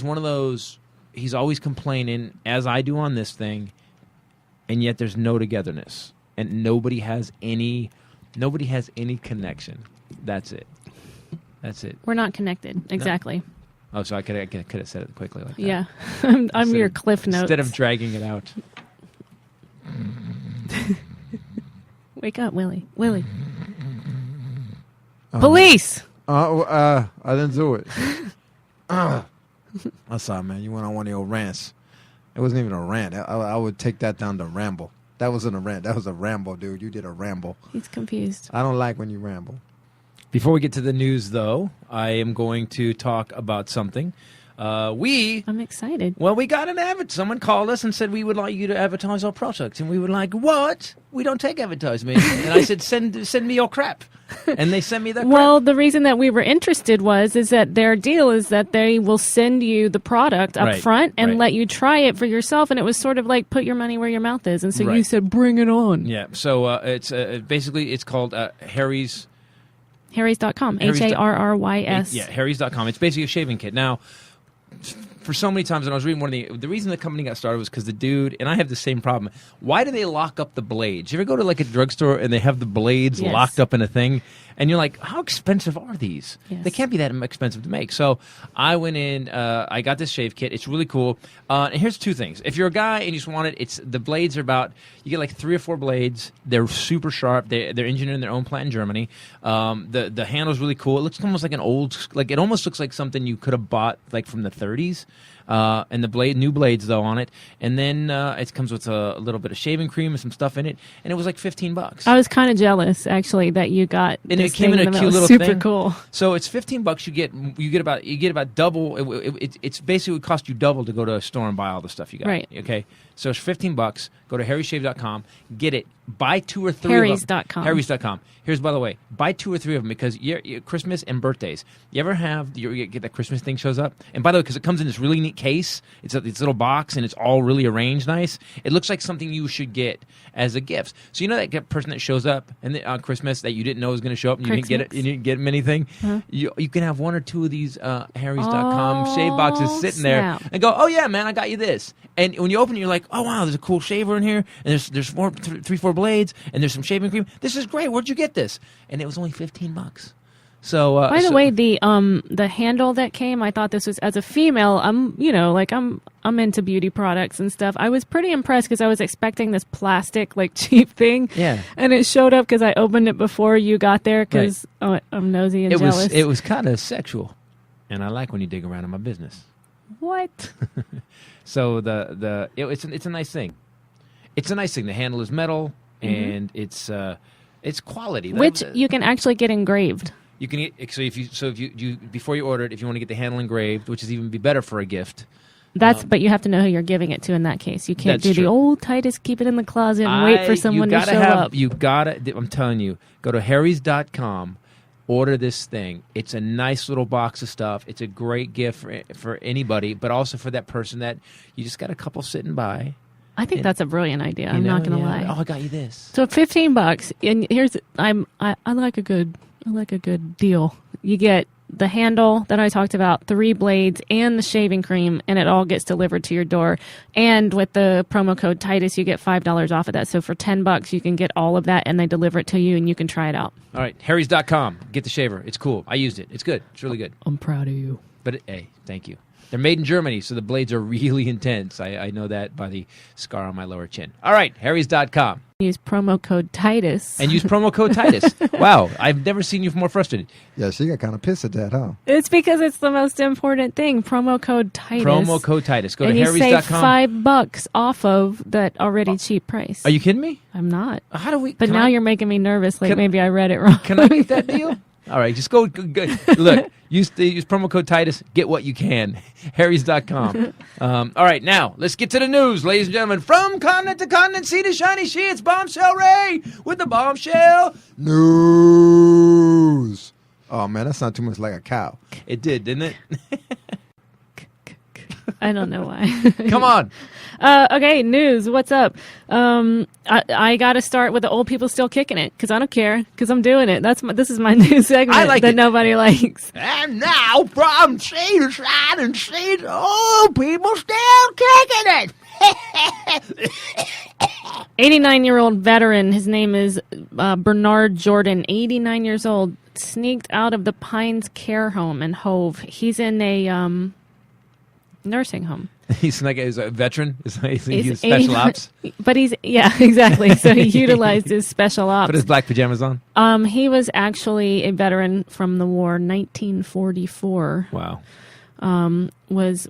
one of those. He's always complaining, as I do on this thing, and yet there's no togetherness, and nobody has any connection. That's it. We're not connected. Exactly. Oh, so I could have said it quickly like that. Yeah. I'm your cliff notes. Instead of dragging it out. Wake up, Willie. Willie. Police! I didn't do it. I'm sorry, man. You went on one of your rants. It wasn't even a rant. I would take that down to ramble. That wasn't a rant. That was a ramble, dude. You did a ramble. He's confused. I don't like when you ramble. Before we get to the news, though, I am going to talk about something. I'm excited. Well, we got an advert. Someone called us and said, we would like you to advertise our product. And we were like, what? We don't take advertisement. And I said, send me your crap. And they sent me that crap. Well, the reason that we were interested is that their deal is that they will send you the product up front and let you try it for yourself. And it was sort of like, put your money where your mouth is. And so you said, bring it on. Yeah. So it's basically, it's called Harry's. Harry's.com. Harrys. Yeah, Harrys.com. It's basically a shaving kit. Now, for so many times when I was reading one of the reason the company got started was because the dude, and I have the same problem. Why do they lock up the blades? You ever go to like a drugstore and they have the blades locked up in a thing? And you're like, how expensive are these? Yes. They can't be that expensive to make. So I went in, I got this shave kit. It's really cool. And here's two things. If you're a guy and you just want it, the blades are about, you get like 3 or 4 blades. They're super sharp. They're engineered in their own plant in Germany. The handle's really cool. It looks almost like it almost looks like something you could have bought like from the 30s. And the new blades though on it, and then it comes with a little bit of shaving cream and some stuff in it, and it was like $15. I was kind of jealous actually that you got. And it came in a cute little super thing. Cool. So it's $15. You get about double. It's basically would cost you double to go to a store and buy all the stuff you got. Right. Okay. So it's $15. Go to harryshave.com. Get it. buy 2 or 3 Harry's.com. of them. Harry's.com. Here's, by the way, buy 2 or 3 of them because Christmas and birthdays. You ever have you get that Christmas thing shows up? And by the way, because it comes in this really neat case, it's a little box and it's all really arranged nice. It looks like something you should get as a gift. So you know that person that shows up and on Christmas that you didn't know was going to show up and you didn't get it, you didn't get him anything. Uh-huh. You can have 1 or 2 of these Harry's.com shave boxes sitting snap. there and go, oh yeah, man, I got you this. And when you open it, you're like, oh wow, there's a cool shaver in here, and there's 3-4 blades, and there's some shaving cream. This is great. Where'd you get this? And it was only $15. So by the way, the handle that came, I thought this was, as a female, I'm into beauty products and stuff. I was pretty impressed because I was expecting this plastic cheap thing. Yeah. And it showed up because I opened it before you got there because I'm nosy and jealous. It was kind of sexual, and I like when you dig around in my business. What? So it's a nice thing. It's a nice thing. The handle is metal, and it's quality. Which you can actually get engraved. You can if you before you order it, if you want to get the handle engraved, which is even be better for a gift. But you have to know who you're giving it to in that case. You can't do the old Titus, keep it in the closet and wait for someone to show up. I'm telling you, go to Harry's.com. Order this thing. It's a nice little box of stuff. It's a great gift for anybody, but also for that person that you just got a couple sitting by. I think that's a brilliant idea. I'm not going to lie. Oh, I got you this. So $15, and here's I like a good deal. You get the handle that I talked about, 3 blades, and the shaving cream, and it all gets delivered to your door. And with the promo code Titus, you get $5 off of that. So for $10, you can get all of that, and they deliver it to you, and you can try it out. All right, Harry's.com. Get the shaver. It's cool. I used it. It's good. It's really good. I'm proud of you. But hey, thank you. They're made in Germany, so the blades are really intense. I know that by the scar on my lower chin. All right, Harry's.com. Use promo code Titus. And use promo code Titus. Wow, I've never seen you more frustrated. Yeah, she got kind of pissed at that, huh? It's because it's the most important thing. Promo code Titus. Promo code Titus. Go to Harry's.com. And you save $5 off of that already cheap price. Are you kidding me? I'm not. How do we? But now you're making me nervous. Maybe I read it wrong. Can I get that deal? All right, just go. Look, use promo code Titus. Get what you can. Harry's.com. All right, now let's get to the news, ladies and gentlemen. From continent to continent, sea to shiny she, it's Bombshell Rae with the Bombshell News. Oh man, that sounds too much like a cow. It did, didn't it? I don't know why. Come on. Okay, news. What's up? I got to start with the old people still kicking it because I don't care because I'm doing it. This is my new segment that nobody likes. And now from sea to side and sea to old people still kicking it. 89-year-old veteran. His name is Bernard Jordan. 89 years old. Sneaked out of the Pines Care Home in Hove. He's in a nursing home. He's a veteran. He's special ops. But exactly. So he utilized his special ops. Put his black pajamas on. He was actually a veteran from the war, 1944. Wow. Was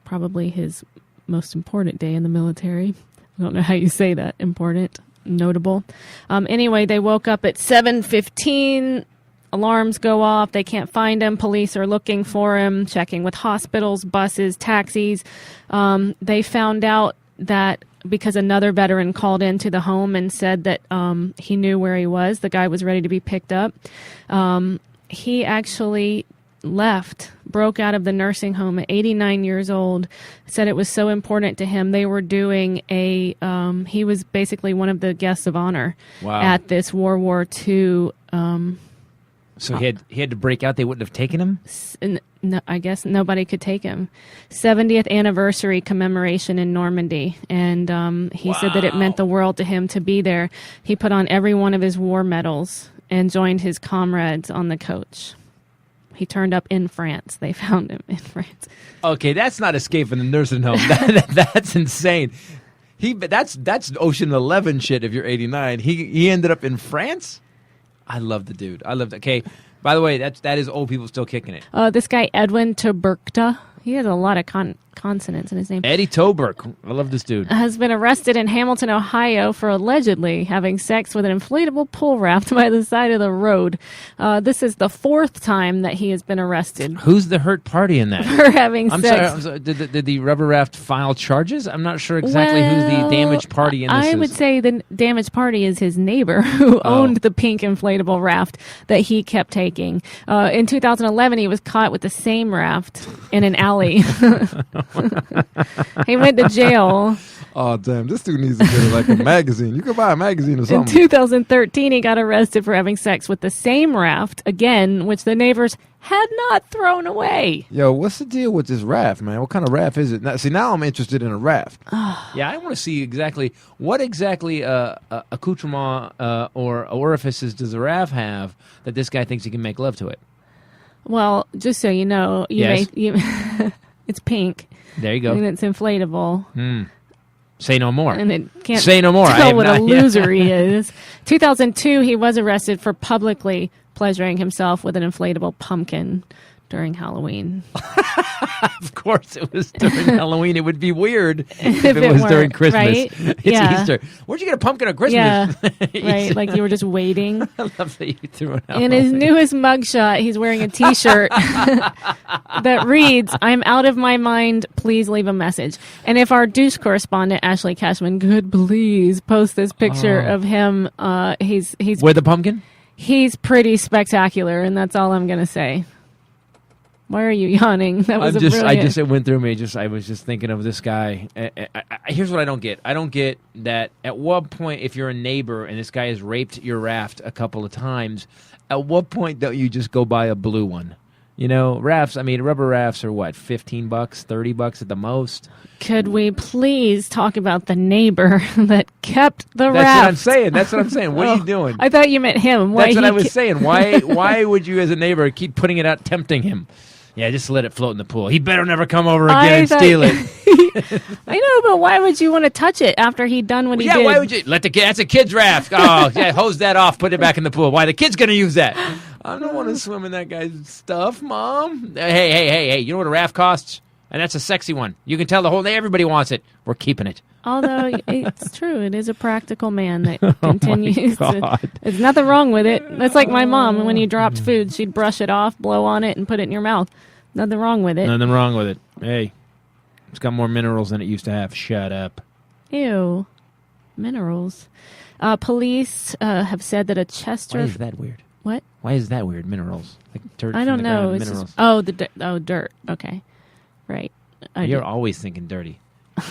probably his most important day in the military. I don't know how you say that. Important, notable. Anyway, they woke up at 7:15. Alarms go off. They can't find him. Police are looking for him, checking with hospitals, buses, taxis. They found out that because another veteran called into the home and said that he knew where he was. The guy was ready to be picked up. He actually left, broke out of the nursing home at 89 years old, said it was so important to him. They were doing he was basically one of the guests of honor at this World War II. So he had to break out. They wouldn't have taken him? No, I guess nobody could take him. 70th anniversary commemoration in Normandy. And he said that it meant the world to him to be there. He put on every one of his war medals and joined his comrades on the coach. He turned up in France. They found him in France. Okay, that's not escaping the nursing home. That's insane. That's Ocean 11 shit if you're 89. He ended up in France? I love the dude. Okay, by the way, that is old people still kicking it. This guy, Edwin Tuberkta, he has a lot of consonants in his name. Eddie Toberk. I love this dude. Has been arrested in Hamilton, Ohio for allegedly having sex with an inflatable pool raft by the side of the road. This is the 4th time that he has been arrested. Who's the hurt party in that? For having sex. I'm sorry. Did the rubber raft file charges? I'm not sure exactly who's the damaged party in this. I would say the damaged party is his neighbor who owned the pink inflatable raft that he kept taking. In 2011, he was caught with the same raft in an alley. He went to jail. Oh, damn. This dude needs to get like a magazine. You could buy a magazine or In something. 2013, he got arrested for having sex with the same raft, again, which the neighbors had not thrown away. Yo, what's the deal with this raft, man? What kind of raft is it? Now I'm interested in a raft. Yeah, I want to see exactly what accoutrement or orifices does the raft have that this guy thinks he can make love to it. Well, just so you know, it's pink. There you go. And it's inflatable. Say no more. And it can't say no more. tell what a loser he is. 2002, he was arrested for publicly pleasuring himself with an inflatable pumpkin during Halloween. Of course, it was during Halloween. It would be weird if it was during Christmas. Right? It's Easter. Where'd you get a pumpkin at Christmas? Yeah, right. Like you were just waiting. I love that you threw it out. In his newest mugshot, he's wearing a T-shirt that reads, "I'm out of my mind. Please leave a message." And if our douche correspondent Ashley Cashman could please post this picture of him, he's with the pumpkin. He's pretty spectacular, and that's all I'm gonna say. Why are you yawning? That was it went through me. I was just thinking of this guy. Here's what I don't get. I don't get that at what point, if you're a neighbor and this guy has raped your raft a couple of times, at what point don't you just go buy a blue one? You know, rafts, rubber rafts are what, $15, $30 at the most? Could we please talk about the neighbor that kept the raft? That's what I'm saying. What are you doing? I thought you meant him. That's what I was saying. Why would you as a neighbor keep putting it out, tempting him? Yeah, just let it float in the pool. He better never come over again and steal it. I know, but why would you want to touch it after he'd done what he did? Yeah, why would you? That's a kid's raft. Oh, yeah, hose that off, put it back in the pool. Why? The kid's going to use that. I don't want to swim in that guy's stuff, Mom. Hey, you know what a raft costs? And that's a sexy one. You can tell the whole day, everybody wants it. We're keeping it. Although it's true, it is a practical man that continues to. There's nothing wrong with it. That's like my mom. When you dropped food, she'd brush it off, blow on it, and put it in your mouth. Nothing wrong with it. Nothing wrong with it. Hey, it's got more minerals than it used to have. Shut up. Ew. Minerals. Police have said that a Chester... Why is that weird? What? Why is that weird? Minerals. Like dirt. I don't know. It's minerals. Dirt. Okay. Right. You're always thinking dirty.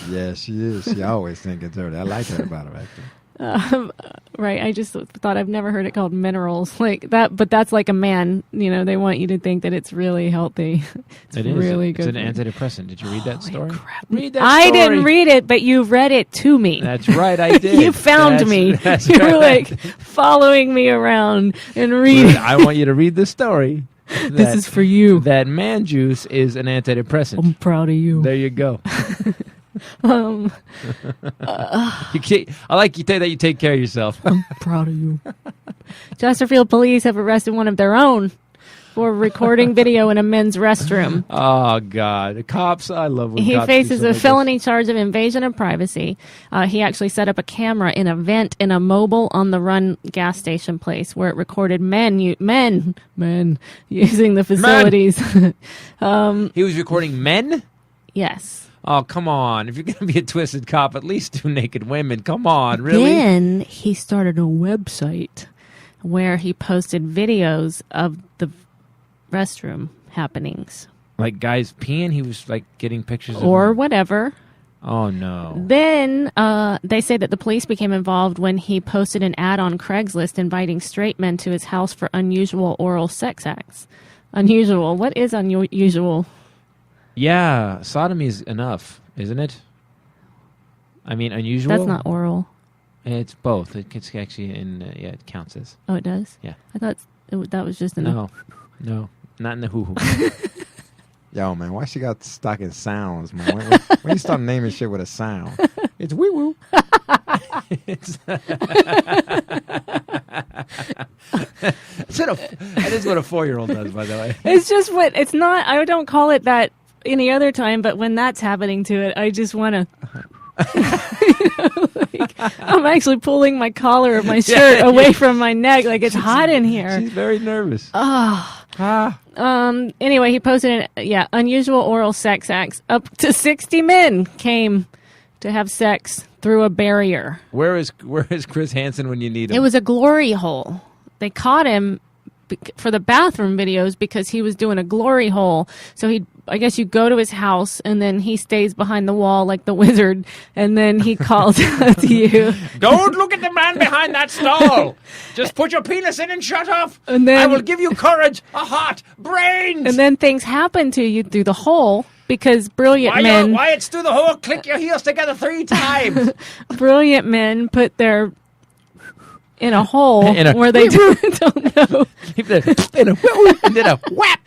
Yeah, she is. She always thinking dirty. I like that about her, actually. Right. I just thought I've never heard it called minerals like that, but that's like a man. You know, they want you to think that it's really healthy. It's really good. It's an antidepressant. Did you read that story? Crap. Read that story. I didn't read it, but you read it to me. That's right, I did. You found me. You were like following me around and reading. I want you to read the story. This is for you. That man juice is an antidepressant. I'm proud of you. There you go. I like you that you take care of yourself. I'm proud of you. Chesterfield police have arrested one of their own for recording video in a men's restroom. Oh, God. The cops, I love when he cops faces do a something felony charge of invasion of privacy. He actually set up a camera in a vent in a mobile on-the-run gas station place where it recorded men using the facilities. He was recording men? Yes. Oh, come on. If you're going to be a twisted cop, at least do naked women. Come on, really? Then he started a website where he posted videos of the restroom happenings. Like guys peeing? He was like getting pictures of or them. whatever. Oh, no. Then they say that the police became involved when he posted an ad on Craigslist inviting straight men to his house for unusual oral sex acts. Unusual. What is unusual? Yeah, sodomy is enough, isn't it? I mean, unusual. That's not oral. It's both. It's actually it counts as. Oh, it does? Yeah. I thought that was just No, not in the hoo-hoo. Yo, man, why she got stuck in sounds, man? When you start naming shit with a sound, it's woo-woo. That is what a 4-year-old does, by the way. It's just it's not, I don't call it that any other time, but when that's happening to it, I just want to. I'm actually pulling my collar of my shirt away from my neck, like it's hot in here. She's very nervous. Anyway, he posted unusual oral sex acts. Up to 60 men came to have sex through a barrier. Where is Chris Hansen when you need him? It was a glory hole. They caught him for the bathroom videos because he was doing a glory hole. So I guess you go to his house and then he stays behind the wall like the wizard, and then he calls out to you. Don't look at the man behind that stall. Just put your penis in and shut up. And then, I will give you courage, a heart, brains. And then things happen to you through the hole because brilliant men. Why it's through the hole? Click your heels together 3 times. Brilliant men put their in a hole where they don't know. And then a whap.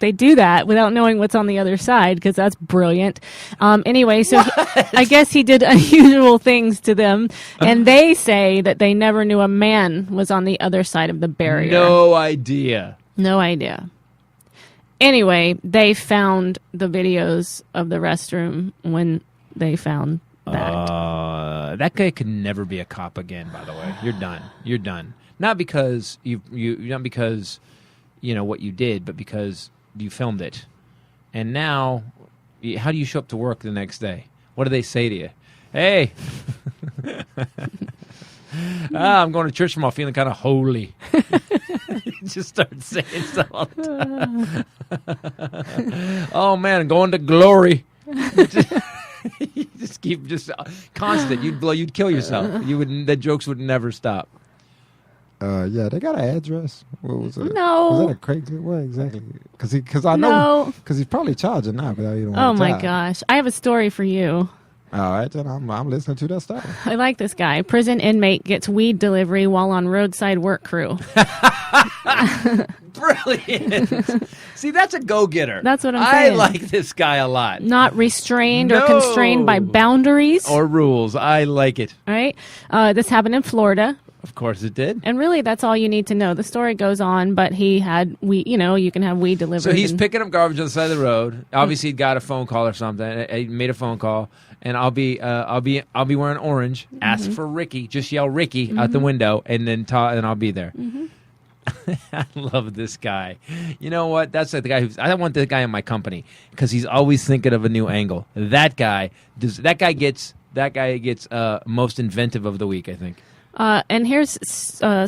They do that without knowing what's on the other side because that's brilliant. Anyway, so I guess he did unusual things to them, and they say that they never knew a man was on the other side of the barrier. No idea. Anyway, they found the videos of the restroom when they found that. That guy could never be a cop again, by the way. You're done. Not because not because you know what you did, but because you filmed it. And now, how do you show up to work the next day? What do they say to you? Hey, I'm going to church tomorrow feeling kind of holy. You just start saying stuff all the time. Oh, man, I'm going to glory. You just keep constant. You'd kill yourself. The jokes would never stop. Yeah, they got an address. What was it? No. Was that a Craigslist? What exactly? Because I know because he's probably charging now. Oh my gosh, I have a story for you. All right, then I'm listening to that story. I like this guy. Prison inmate gets weed delivery while on roadside work crew. Brilliant. See, that's a go-getter. That's what I'm saying. I like this guy a lot. Not restrained or constrained by boundaries. Or rules. I like it. All right. This happened in Florida. Of course it did. And really, that's all you need to know. The story goes on, but he had weed, you can have weed delivered. So he's picking up garbage on the side of the road. Obviously, he got a phone call or something. He made a phone call, and I'll be wearing orange. Ask for Ricky. Just yell Ricky out the window, and then I'll be there. I love this guy. You know what? That's like the guy I want this guy in my company because he's always thinking of a new angle. That guy gets most inventive of the week, I think. And here's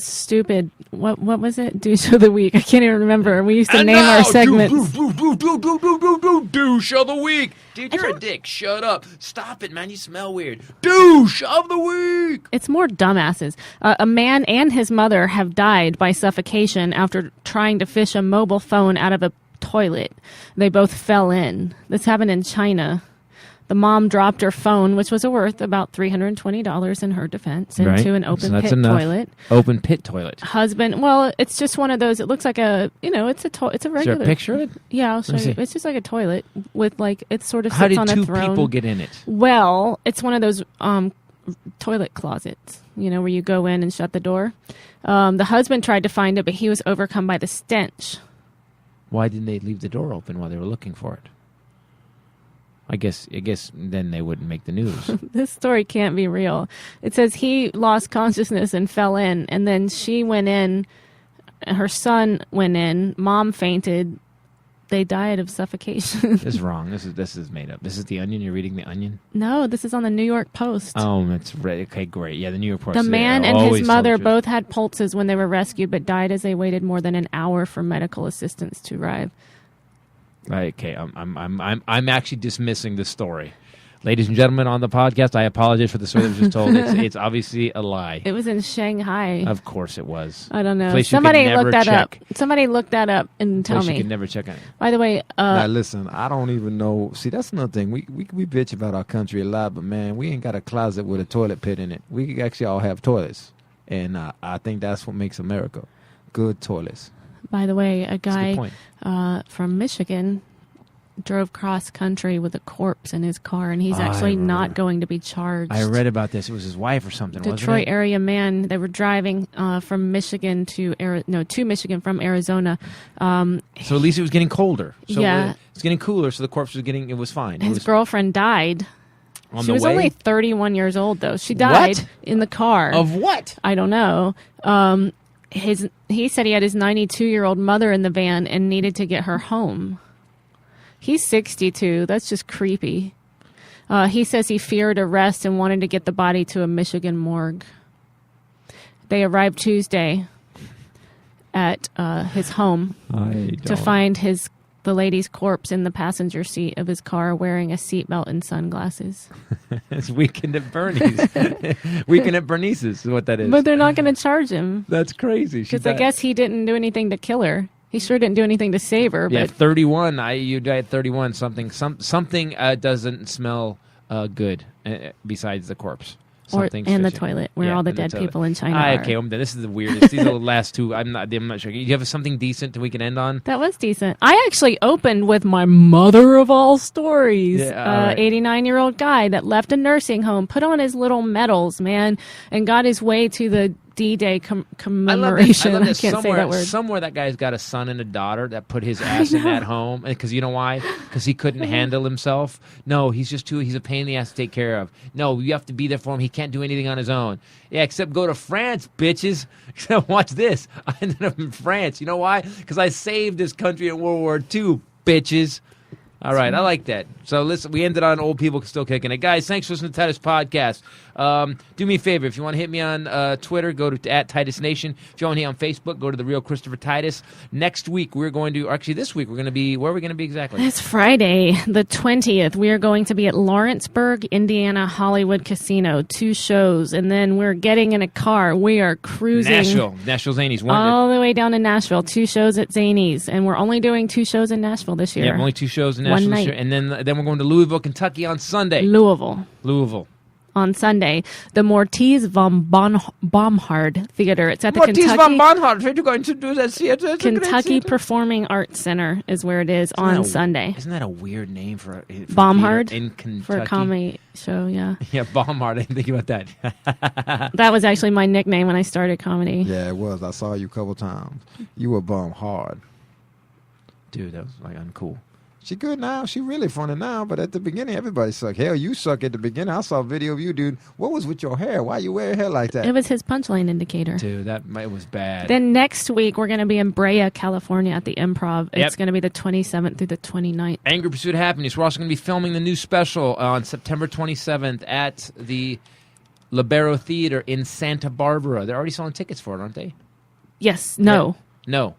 stupid. What was it? Douche of the week. I can't even remember. We used to name our segments. Douche of the week. Dude, you're a dick. Shut up. Stop it, man. You smell weird. Douche of the week. It's more dumbasses. A man and his mother have died by suffocation after trying to fish a mobile phone out of a toilet. They both fell in. This happened in China. The mom dropped her phone, which was worth about $320 in her defense, into an open pit toilet. Open pit toilet. Husband, well, it's just one of those. It looks like it's a regular. Is there a picture of it? Yeah, I'll show you. It's just like a toilet with it sort of sits on a throne. How did 2 people get in it? Well, it's one of those toilet closets, where you go in and shut the door. The husband tried to find it, but he was overcome by the stench. Why didn't they leave the door open while they were looking for it? I guess then they wouldn't make the news. This story can't be real. It says he lost consciousness and fell in, and then she went in, her son went in, mom fainted. They died of suffocation. This is wrong. This is made up. This is The Onion. You're reading The Onion? No, this is on the New York Post. Oh, that's right. Okay, great. Yeah, the New York Post. The man and his mother both had pulses when they were rescued, but died as they waited more than an hour for medical assistance to arrive. Okay, I'm actually dismissing this story. Ladies and gentlemen on the podcast, I apologize for the story that was just told. It's obviously a lie. It was in Shanghai. Of course it was. I don't know. Somebody look that up. Somebody look that up and tell me. You can never check on it. By the way, now listen, I don't even know. See, that's another thing. We bitch about our country a lot, but man, we ain't got a closet with a toilet pit in it. We actually all have toilets, and I think that's what makes America. Good toilets. By the way, a guy from Michigan drove cross country with a corpse in his car, and he's actually not going to be charged. I read about this. It was his wife or something, wasn't it? Detroit area man. They were driving from Michigan to Michigan from Arizona. So at least it was getting colder. So Yeah. it was getting cooler, so the corpse was getting. It was fine. His girlfriend died. On She the was way? only 31 years old, though. She died What? in the car. Of what? I don't know. He said he had his 92-year-old mother in the van and needed to get her home. He's 62. That's just creepy. He says he feared arrest and wanted to get the body to a Michigan morgue. They arrived Tuesday at his home to find the lady's corpse in the passenger seat of his car wearing a seatbelt and sunglasses. It's Weekend at Bernie's. Weekend at Bernice's is what that is. But they're not going to charge him. That's crazy. Because I guess he didn't do anything to kill her. He sure didn't do anything to save her. Yeah, But 31. You die at 31. Something doesn't smell good besides the corpse. and the toilet where all the dead people in China are. Okay, this is the weirdest. These are the last two. I'm not sure. Do you have something decent that we can end on? That was decent. I actually opened with my mother of all stories. Yeah, right. 89-year-old guy that left a nursing home, put on his little medals, man, and got his way to the D-Day commemoration. I can't say that word. Somewhere that guy's got a son and a daughter that put his ass in that home. Because you know why? Because he couldn't handle himself. No, he's a pain in the ass to take care of. No, you have to be there for him. He can't do anything on his own. Yeah, except go to France, bitches. Watch this. I ended up in France. You know why? Because I saved this country in World War II, bitches. All right, I like that. So listen, we ended on old people still kicking it. Guys, thanks for listening to Titus Podcast. Do me a favor. If you want to hit me on Twitter, go to @TitusNation. If you want to hit me on Facebook, go to The Real Christopher Titus. Next week, this week, we're going to be, where are we going to be exactly? It's Friday, the 20th. We are going to be at Lawrenceburg, Indiana, Hollywood Casino. 2 shows. And then we're getting in a car. We are cruising. Nashville Zanies. All the way down to Nashville. 2 shows at Zanies. And we're only doing 2 shows in Nashville this year. Yeah, only 2 shows in Nashville One this night. year. And then we're going to Louisville, Kentucky on Sunday. Louisville. On Sunday, the Mortiz von Bomhard Theater. It's at the Mortiz von Bomhard. Are you going to do that theater? Kentucky Performing Arts Center is where it is on Sunday. Isn't that a weird name for Bomhard in Kentucky? For a comedy show, yeah. Yeah, Bomhard. I didn't think about that. That was actually my nickname when I started comedy. Yeah, it was. I saw you a couple times. You were bum hard. Dude, that was like uncool. She good now. She really funny now, but at the beginning, everybody sucked. Hell, you suck at the beginning. I saw a video of you, dude. What was with your hair? Why you wear your hair like that? It was his punchline indicator. Dude, it was bad. Then next week, we're going to be in Brea, California at the Improv. Yep. It's going to be the 27th through the 29th. Angry Pursuit of Happiness. We're also going to be filming the new special on September 27th at the Libero Theater in Santa Barbara. They're already selling tickets for it, aren't they? Yes. No. Yeah.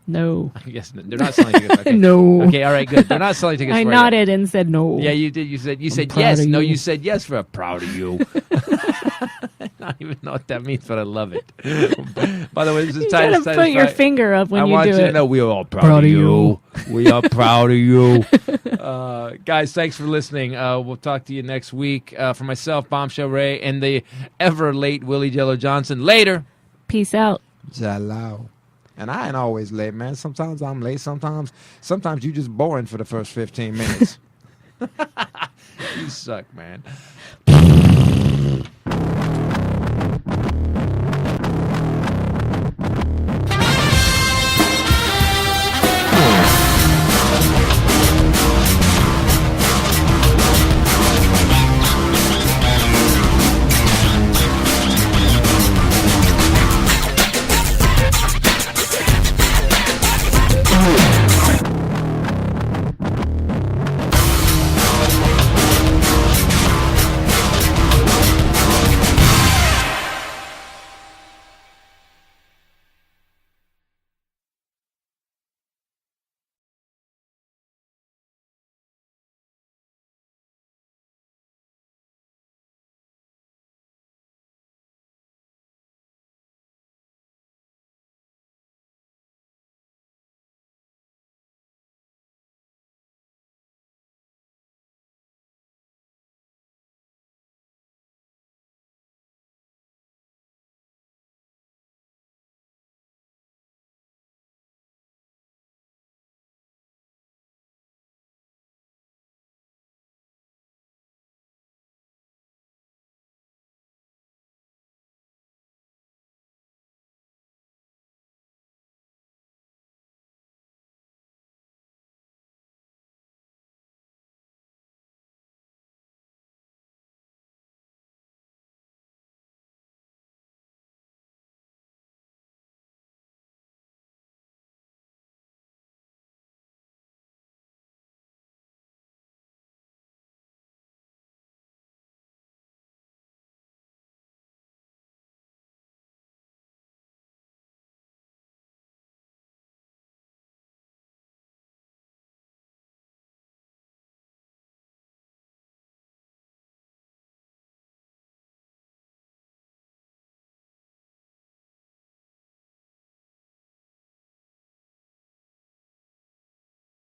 No. Yes, they're not selling tickets. Okay. No. Okay, all right, good. They're not selling tickets I for nodded and said no. Yeah, you did. You said proud yes. of No, you. you said yes for proud of you. I don't even know what that means, but I love it. By the way, this is You Titus. gotta put your finger up when I you want do you it. to know we are all proud of you. We are proud of you. Guys, thanks for listening. We'll talk to you next week. For myself, Bombshell Rae, and the ever late Willie Jello Johnson. Later. Peace out. Jello. And I ain't always late, man. Sometimes I'm late. Sometimes you just boring for the first 15 minutes. You suck, man.